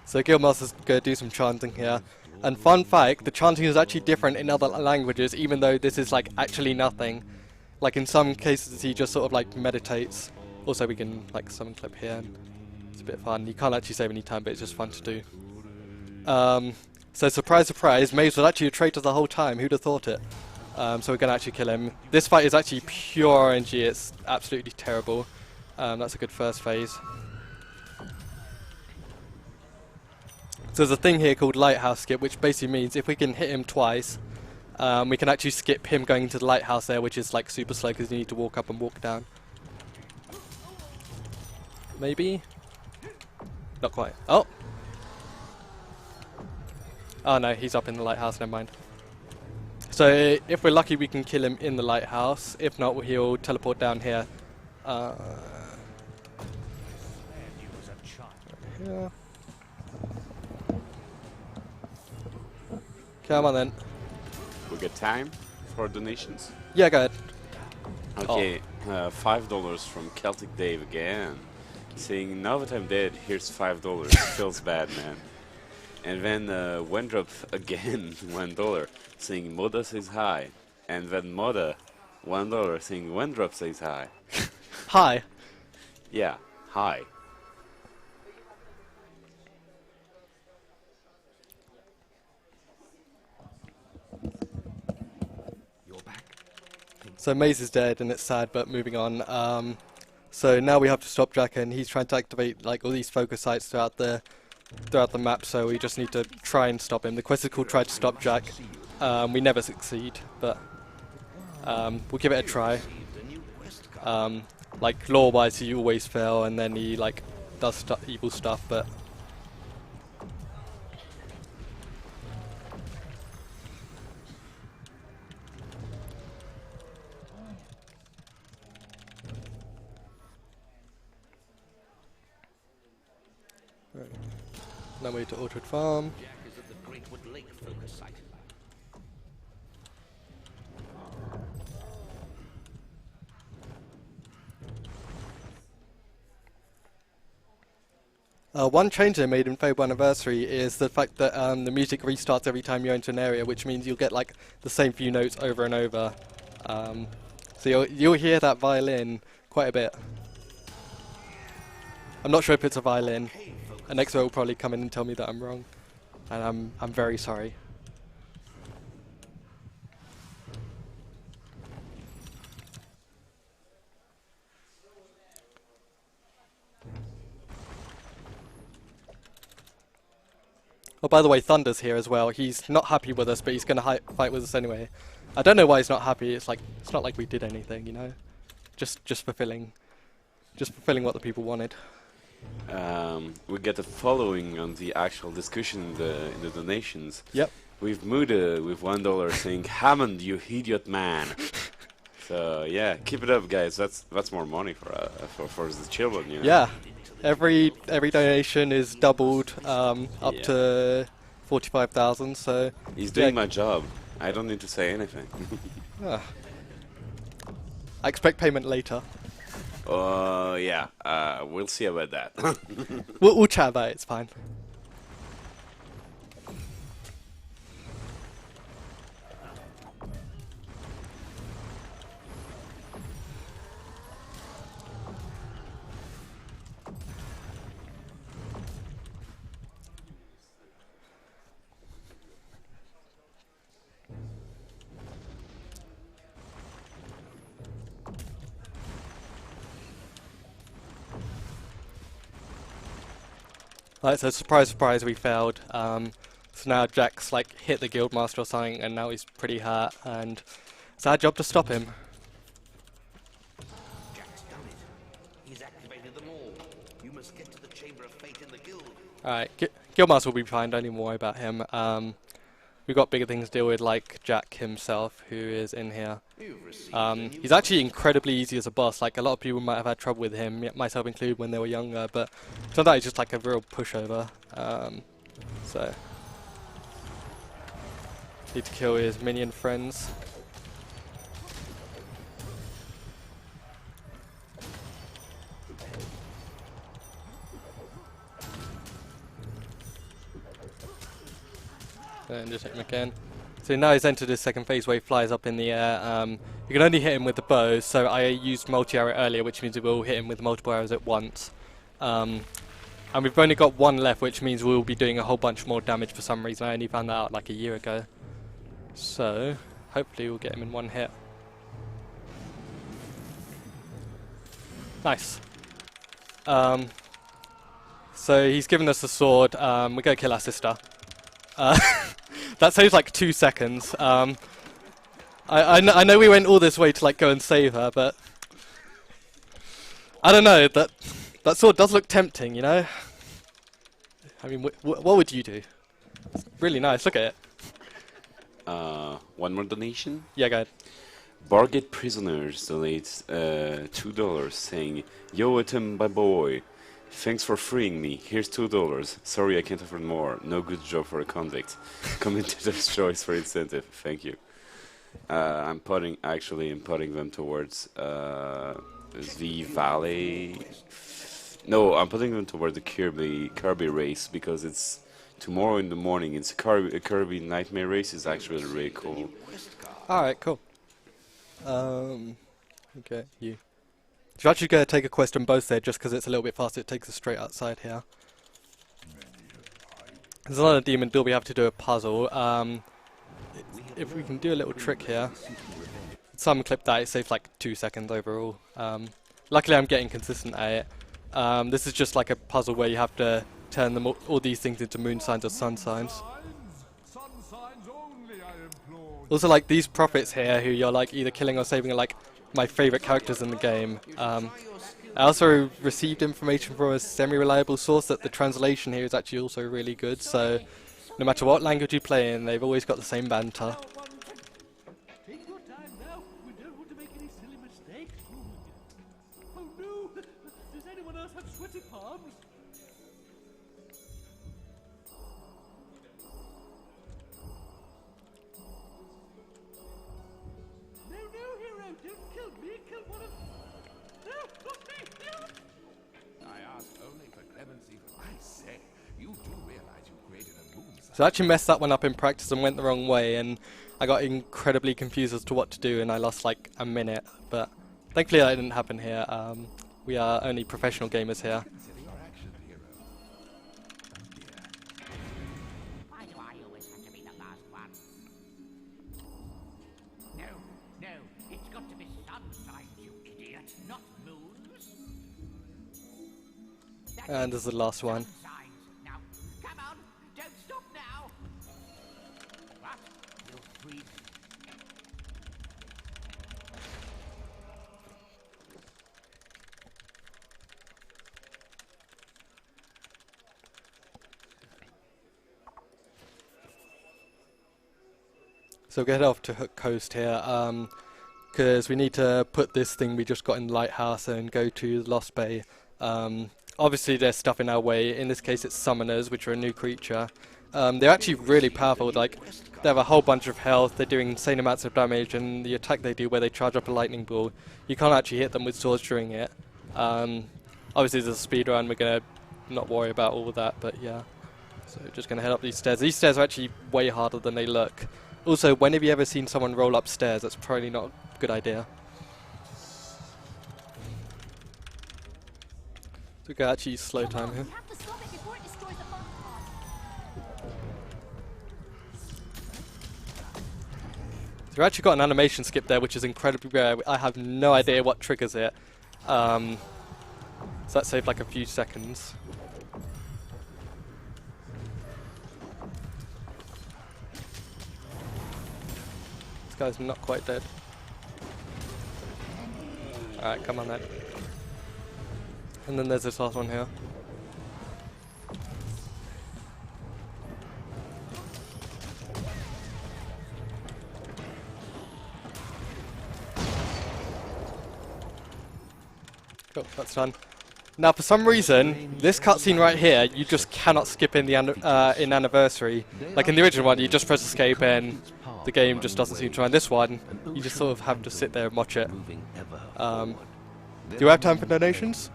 So Guildmaster's going to do some chanting here. And fun fact, the chanting is actually different in other languages, even though this is like actually nothing. Like in some cases he just sort of like meditates. Also we can like summon clip here. It's a bit fun. You can't actually save any time, but it's just fun to do. So surprise, surprise, Maze was actually a traitor the whole time. Who'd have thought it? So we're going to actually kill him. This fight is actually pure RNG. It's absolutely terrible. That's a good first phase. So there's a thing here called lighthouse skip, which basically means if we can hit him twice, we can actually skip him going into the lighthouse there, which is like super slow because you need to walk up and walk down. Maybe? Not quite. Oh! Oh no, he's up in the lighthouse, never mind. So if we're lucky we can kill him in the lighthouse, if not he'll teleport down here. Yeah. Come on then. We got time for donations? Yeah, go ahead. Okay, $5 from Celtic Dave again. Saying, now that I'm dead, here's $5. Feels bad, man. And then Wendrop again, $1, saying Moda says hi. And then Moda, $1, saying Wendrop says hi. Hi. Yeah, hi. So Maze is dead and it's sad, but moving on. So now we have to stop Jack, and he's trying to activate like all these focus sites throughout the map, so we just need to try and stop him. The quest is called Try to Stop Jack. We never succeed, but we'll give it a try. Like lore-wise, he always fail, and then he like does evil stuff, but no way to Orchard Farm. Jack is at the Greatwood Lake focus site. One change they made in Fable Anniversary is the fact that the music restarts every time you enter an area, which means you'll get like the same few notes over and over. So you'll hear that violin quite a bit. I'm not sure if it's a violin. An expert will probably come in and tell me that I'm wrong, and I'm very sorry. Oh, by the way, Thunder's here as well. He's not happy with us, but he's going to fight with us anyway. I don't know why he's not happy. It's not like we did anything, you know. Just fulfilling what the people wanted. We get a following on the actual discussion in the donations. Yep. We've Muda with $1 saying, Hammond, you idiot man. So yeah, keep it up, guys. That's more money for the children, you know. Yeah. Every donation is doubled up to 45,000. So he's doing my job. I don't need to say anything. I expect payment later. Yeah. We'll see about that. We'll chat about it. It's fine. Right, so surprise, surprise, we failed. So now Jack's like hit the Guildmaster or something, and now he's pretty hurt, and it's our job to stop him. Jack's done it. He's activated them all. You must get to the Chamber of Fate in the Guild Alright, Guildmaster will be fine, don't even worry about him. We've got bigger things to deal with, like Jack himself, who is in here. He's actually incredibly easy as a boss. Like, a lot of people might have had trouble with him, myself included, when they were younger, but turns out he's just like a real pushover. So, need to kill his minion friends. And just hit him again. So now he's entered his second phase where he flies up in the air. You can only hit him with the bow, so I used multi-arrow earlier, which means we will hit him with multiple arrows at once. And we've only got one left, which means we'll be doing a whole bunch more damage for some reason. I only found that out like a year ago. So, hopefully we'll get him in one hit. Nice. So he's given us the sword. We're going to kill our sister. That saves like 2 seconds. I know we went all this way to like go and save her, but I don't know. That sword does look tempting, you know. I mean, what would you do? It's really nice. Look at it. One more donation. Yeah, go ahead. Bargate Prisoners donates $2, saying, "Yo, Etem, my boy. Thanks for freeing me. Here's $2. Sorry, I can't afford more. No good job for a convict. Commentator's choice for incentive. Thank you." I'm putting them towards the Valley. No, I'm putting them towards the Kirby race because it's tomorrow in the morning. It's a Kirby Nightmare race. It's actually really cool. All right, cool. Okay, you. You're actually going to take a quest on both there just because it's a little bit faster. It takes us straight outside here. There's another demon door. We have to do a puzzle. If we can do a little trick here. Some clip that, it saves like 2 seconds overall. Luckily I'm getting consistent at it. This is just like a puzzle where you have to turn them all these things into moon signs or sun signs. Also, like, these prophets here who you're like either killing or saving are like my favourite characters in the game. I also received information from a semi-reliable source that the translation here is actually also really good, so no matter what language you play in, they've always got the same banter. Take your time now. We don't want to make any silly mistakes. Oh no! Does anyone else have sweaty palms? No, hero! Don't kill me! Kill one of... No! Not me! No! I ask only for clemency. I say, you do realize you created a moon sign. So I actually messed that one up in practice and went the wrong way, and I got incredibly confused as to what to do, and I lost like a minute, but thankfully that didn't happen here. We are only professional gamers here. Consider your actions, hero. Why do I always have to be the last one? No, it's got to be sun signs, you idiot, not moons. And this is the last one. Signs. Now, come on, don't stop now. What? You'll freeze. So we'll get off to Hook Coast here, because we need to put this thing we just got in the lighthouse and go to Lost Bay. Obviously there's stuff in our way. In this case it's summoners, which are a new creature. They're actually really powerful. Like, they have a whole bunch of health, they're doing insane amounts of damage, and the attack they do where they charge up a lightning ball, you can't actually hit them with swords during it. Obviously there's a speed run, we're going to not worry about all of that, but yeah. So just going to head up these stairs. These stairs are actually way harder than they look. Also, when have you ever seen someone roll upstairs? That's probably not a good idea. So we can actually slow time here. We have to stop it before it destroys the fun pod. So we've actually got an animation skip there, which is incredibly rare. I have no idea what triggers it. So that saved like a few seconds. This guy's not quite dead. Alright, come on then. And then there's this last one here. Cool, that's done. Now, for some reason, this cutscene right here, you just cannot skip in the in Anniversary. Like in the original one, you just press escape and the game just doesn't seem to run. This one, you just sort of have to sit there and watch it. Do you have time for donations?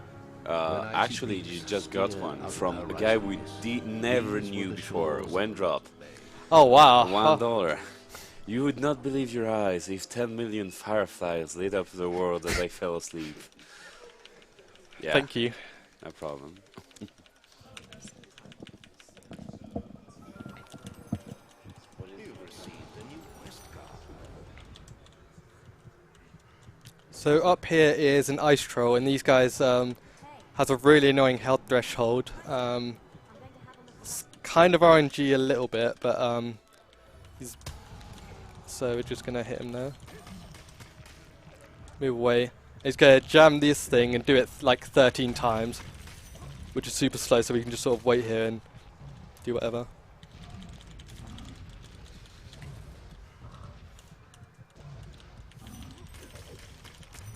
Actually, you just got one from a guy we never knew before, Wendrop. Oh, wow. $1. You would not believe your eyes if 10 million fireflies lit up the world as I fell asleep. Yeah, thank you. no problem. So up here is an ice troll, and these guys has a really annoying health threshold. It's kind of RNG a little bit, but so we're just gonna hit him now. Move away. He's gonna jam this thing and do it like 13 times, which is super slow. So we can just sort of wait here and do whatever.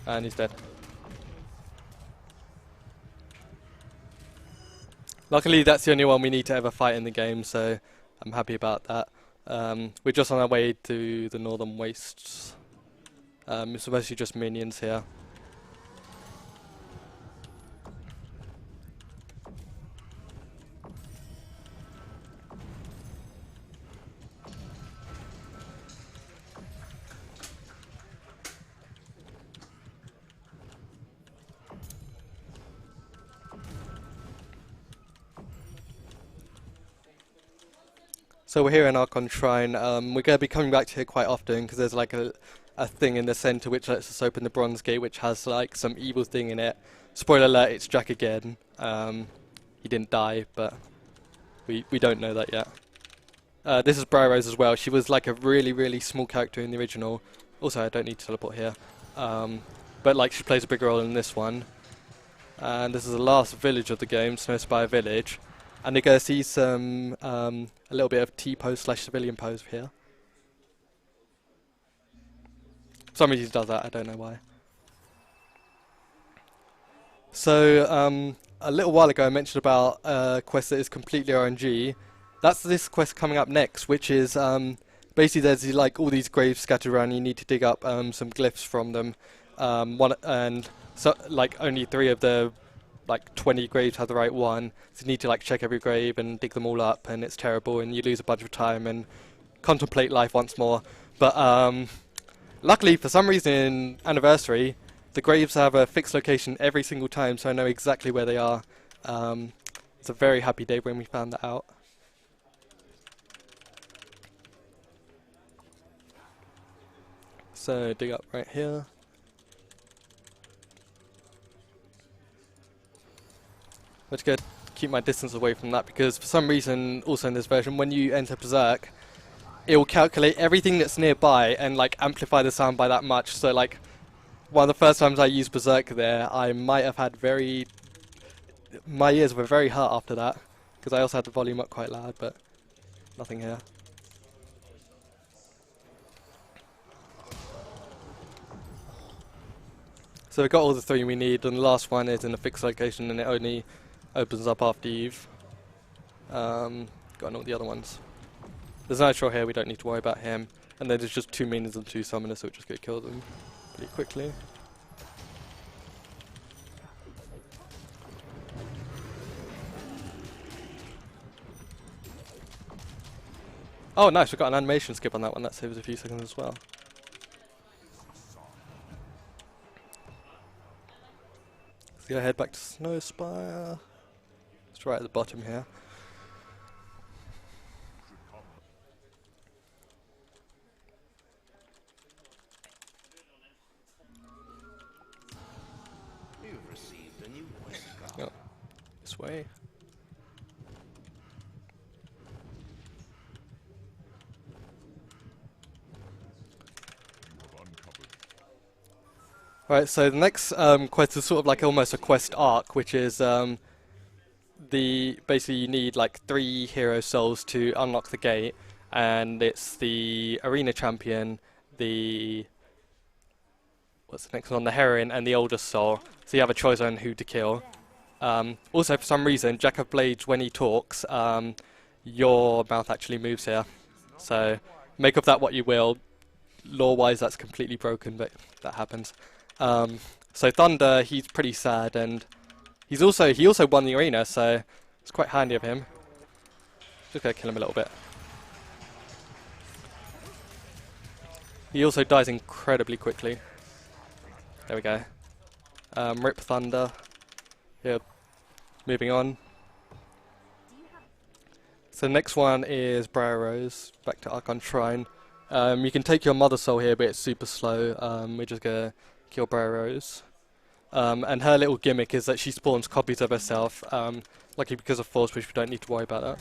And he's dead. Luckily, that's the only one we need to ever fight in the game, so I'm happy about that. We're just on our way to the Northern Wastes. It's mostly just minions here. So we're here in Archon Shrine. We're going to be coming back to here quite often because there's like a thing in the center which lets us open the Bronze Gate, which has like some evil thing in it. Spoiler alert, it's Jack again. He didn't die, but we don't know that yet. This is Bri-Rose as well. She was like a really small character in the original. Also, I don't need to teleport here. But like she plays a big role in this one. And this is the last village of the game, Snowspire Village. And you're going to see some, a little bit of T-pose / civilian pose here. For some reason he does that, I don't know why. So, a little while ago I mentioned about a quest that is completely RNG. That's this quest coming up next, which is, basically there's like all these graves scattered around, you need to dig up some glyphs from them. And so, like only 3 of the like 20 graves have the right one, so you need to like check every grave and dig them all up, and it's terrible, and you lose a bunch of time and contemplate life once more. But luckily, for some reason in Anniversary, the graves have a fixed location every single time, so I know exactly where they are. It's a very happy day when we found that out. So dig up right here. I'm just going to keep my distance away from that because for some reason, also in this version, when you enter Berserk, it will calculate everything that's nearby and like amplify the sound by that much. So like one of the first times I used Berserk there, I might have had my ears were very hurt after that because I also had the volume up quite loud, but nothing here. So we've got all the 3 we need, and the last one is in a fixed location, and it only opens up after you've gotten all the other ones. There's an Nitro here, we don't need to worry about him. And then there's just 2 minions and 2 summoners, so we're just going to kill them pretty quickly. Oh nice, we've got an animation skip on that one, that saves a few seconds as well. Let's go head back to Snowspire. It's right at the bottom here. You've received a new quest card. Oh, this way. Right, so the next quest is sort of like almost a quest arc, which is basically you need like 3 hero souls to unlock the gate, and it's the arena champion, the what's the next one? The Heroine and the Oldest Soul. So you have a choice on who to kill. Also, for some reason, Jack of Blades, when he talks, your mouth actually moves here. So make of that what you will. Lore-wise, that's completely broken, but that happens. So Thunder, he's pretty sad, and he also won the arena, so it's quite handy of him. Just gonna kill him a little bit. He also dies incredibly quickly. There we go. Rip Thunder. Yeah, moving on. So the next one is Briar Rose, back to Archon Shrine. You can take your Mother Soul here, but it's super slow. We're just gonna kill Briar Rose. And her little gimmick is that she spawns copies of herself. Luckily because of Force Push, we don't need to worry about that.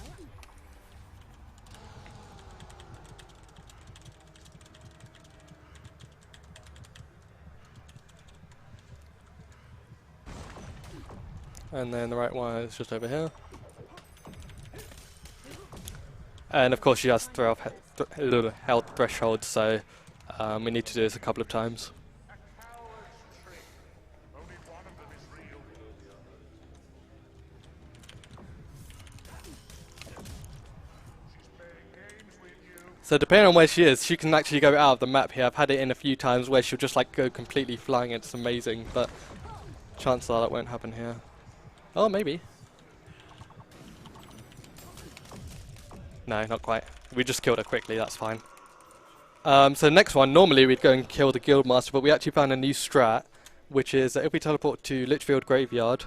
And then the right one is just over here. And of course she has health threshold, so we need to do this a couple of times. So depending on where she is, she can actually go out of the map here. I've had it in a few times where she'll just like go completely flying. It's amazing, but chances are that won't happen here. Oh, maybe. No, not quite. We just killed her quickly, that's fine. So next one, normally we'd go and kill the Guildmaster, but we actually found a new strat, which is that if we teleport to Litchfield Graveyard,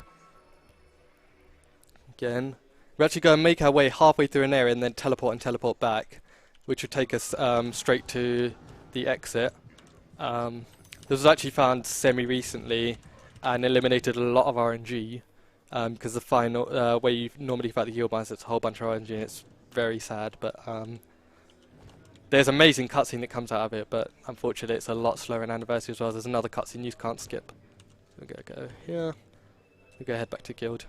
again, we actually go and make our way halfway through an area and then teleport back, which would take us straight to the exit. This was actually found semi-recently and eliminated a lot of RNG, because the final, where you normally fight the Guildmaster, it's a whole bunch of RNG and it's very sad, but there's amazing cutscene that comes out of it, but unfortunately it's a lot slower in Anniversary as well. There's another cutscene you can't skip. We're going to go here. We're going to head back to Guild.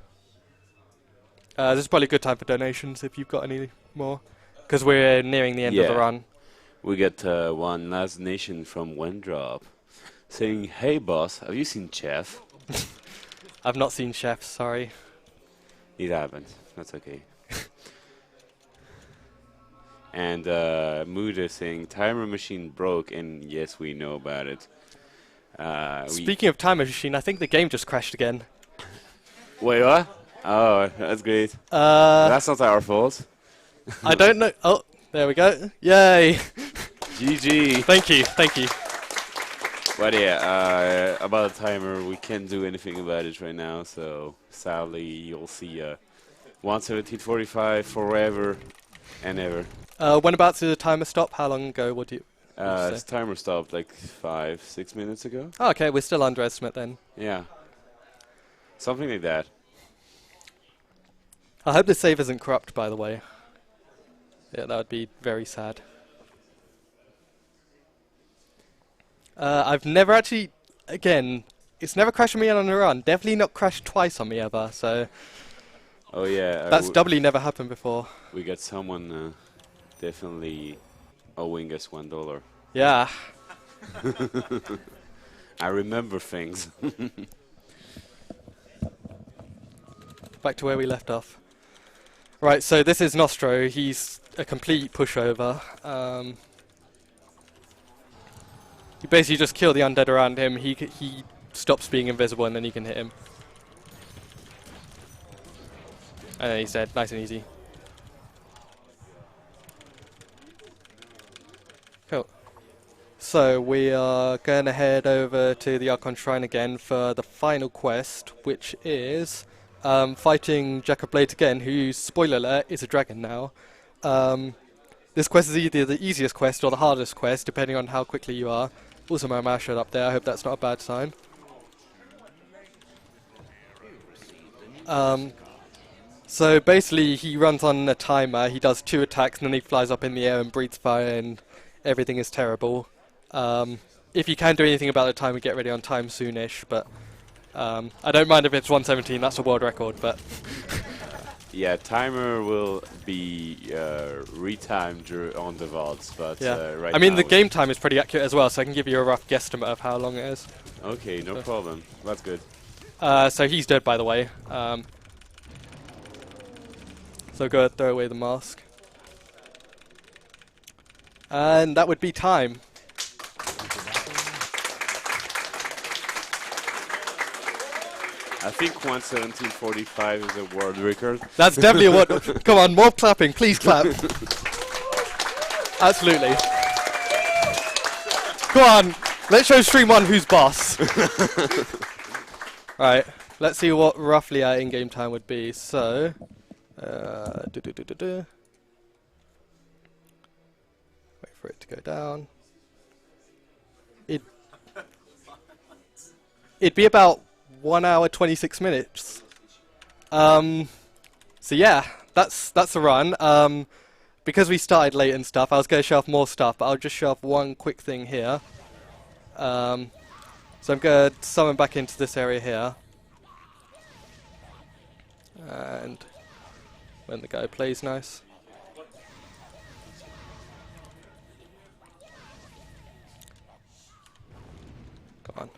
This is probably a good time for donations if you've got any more, because we're nearing the end of the run. We got one last donation from Wendrop saying, "Hey boss, have you seen Chef?" I've not seen Chef, sorry. It happened. That's okay. And Muda saying, "Timer machine broke," and yes, we know about it. Speaking of Timer Machine, I think the game just crashed again. Wait, what? Oh, that's great. That's not our fault. I don't know. Oh, there we go. Yay! GG. Thank you, thank you. But yeah, about the timer, we can't do anything about it right now, so sadly you'll see 1:17:45 forever and ever. When about to the timer stop? How long ago would you say? This timer stopped like 5-6 minutes ago. Oh, okay, we're still underestimate then. Yeah. Something like that. I hope the save isn't corrupt, by the way. Yeah, that would be very sad. I've never actually, again, it's never crashed on me on a run. Definitely not crashed twice on me ever, so... Oh yeah. That's doubly never happened before. We got someone definitely owing us $1. Yeah. I remember things. Back to where we left off. Right, so this is Nostro. He's a complete pushover. You basically just kill the undead around him. He stops being invisible, and then you can hit him. And then he's dead. Nice and easy. Cool. So we are going to head over to the Archon Shrine again for the final quest, which is fighting Jack of Blades again, who, spoiler alert, is a dragon now. This quest is either the easiest quest or the hardest quest, depending on how quickly you are. Also, my mouse showed up there. I hope that's not a bad sign. So basically, he runs on a timer. He does 2 attacks, and then he flies up in the air and breathes fire, and everything is terrible. If you can do anything about the timer, get ready on time soonish. But I don't mind if it's 1:17. That's a world record. But Yeah, timer will be retimed on the VODs, but Yeah. right I mean, now the game time is pretty accurate as well, so I can give you a rough guesstimate of how long it is. Okay, no problem. That's good. So he's dead, by the way. So go ahead, throw away the mask. And that would be time. I think 1:17:45 is a world record. That's definitely a what. Come on, more clapping. Please clap. Absolutely. Go on. Let's show Stream 1 who's boss. Right. Let's see what roughly our in-game time would be. So, wait for it to go down. It'd be about 1 hour 26 minutes. So yeah, that's the run. Because we started late and stuff, I was going to show off more stuff, but I'll just show off one quick thing here. So I'm going to summon back into this area here. And when the guy plays nice. Come on.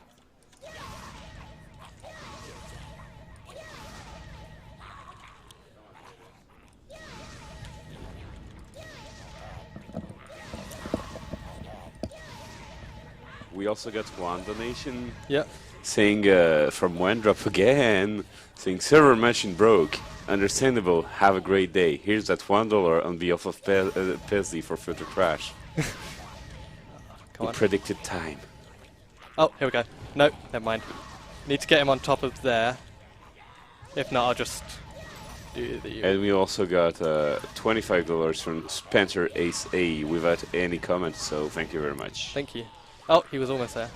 We also got one donation Yeah. saying from Wendrop again, saying server machine broke. Understandable. Have a great day. Here's that $1 on behalf of Paisley for future crash. Come on. Predicted time. Oh, here we go. No, never mind. Need to get him on top of there. If not, I'll just do the... And we also got $25 from Spencer Ace A without any comments, so thank you very much. Thank you. Oh, he was almost there.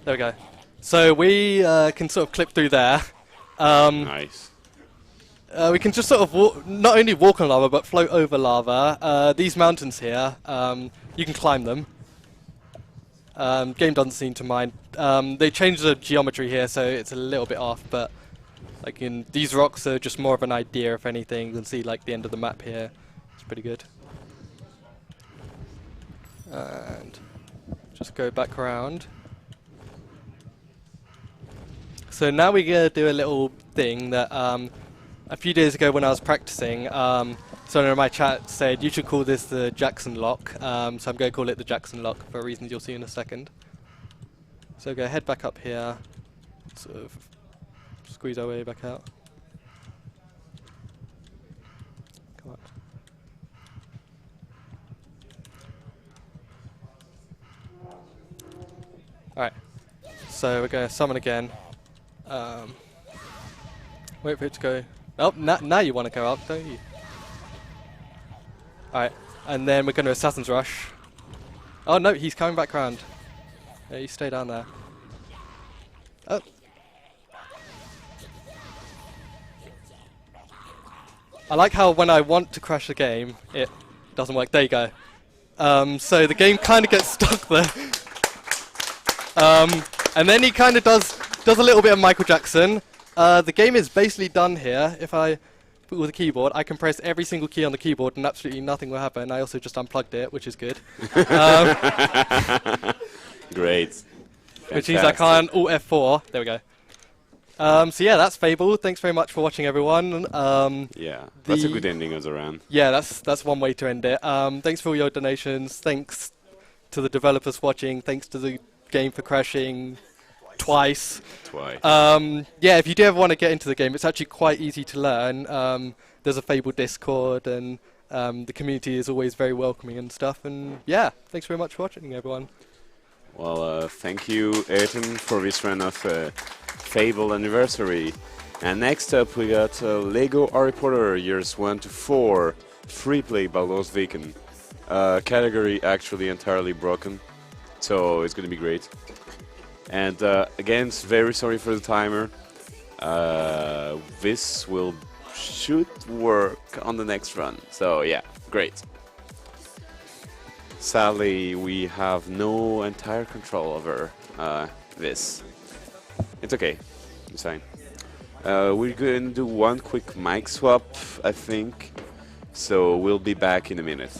There we go. So we can sort of clip through there. Nice. We can just sort of not only walk on lava, but float over lava. These mountains here, you can climb them. Game doesn't seem to mind. They changed the geometry here, so it's a little bit off, but like in these rocks are just more of an idea, if anything. You can see like the end of the map here. It's pretty good. And just go back around. So now we're going to do a little thing that a few days ago when I was practicing, someone in my chat said you should call this the Jackson Lock. So I'm going to call it the Jackson Lock for reasons you'll see in a second. So go head back up here, sort of squeeze our way back out. Come on. Alright, so we're going to summon again. Wait for it to go. Oh, now you want to go up, don't you? Alright, and then we're going to Assassin's Rush. Oh no, he's coming back round. Yeah, you stay down there. Oh. I like how when I want to crash the game, it doesn't work. There you go. So the game kind of gets stuck there. And then he kind of does a little bit of Michael Jackson. The game is basically done here. If I put with the keyboard, I can press every single key on the keyboard and absolutely nothing will happen. I also just unplugged it, which is good. Great. Which means I can't Alt F4. There we go. So yeah, that's Fable. Thanks very much for watching, everyone. Yeah, that's a good ending as a run. Yeah, that's one way to end it. Thanks for all your donations. Thanks to the developers watching. Thanks to the game for crashing twice. Yeah, if you do ever want to get into the game, it's actually quite easy to learn. There's a Fable Discord, and the community is always very welcoming and stuff. And yeah, thanks very much for watching, everyone. Well, thank you, Etem, for this run of Fable Anniversary. And next up, we got Lego Harry Potter Years 1 to 4 free play by Lost Vacant. Category actually entirely broken, so it's gonna be great. And again, very sorry for the timer. This should work on the next run. So yeah, great. Sadly, we have no entire control over this. It's okay. It's fine. We're going to do one quick mic swap, I think. So we'll be back in a minute.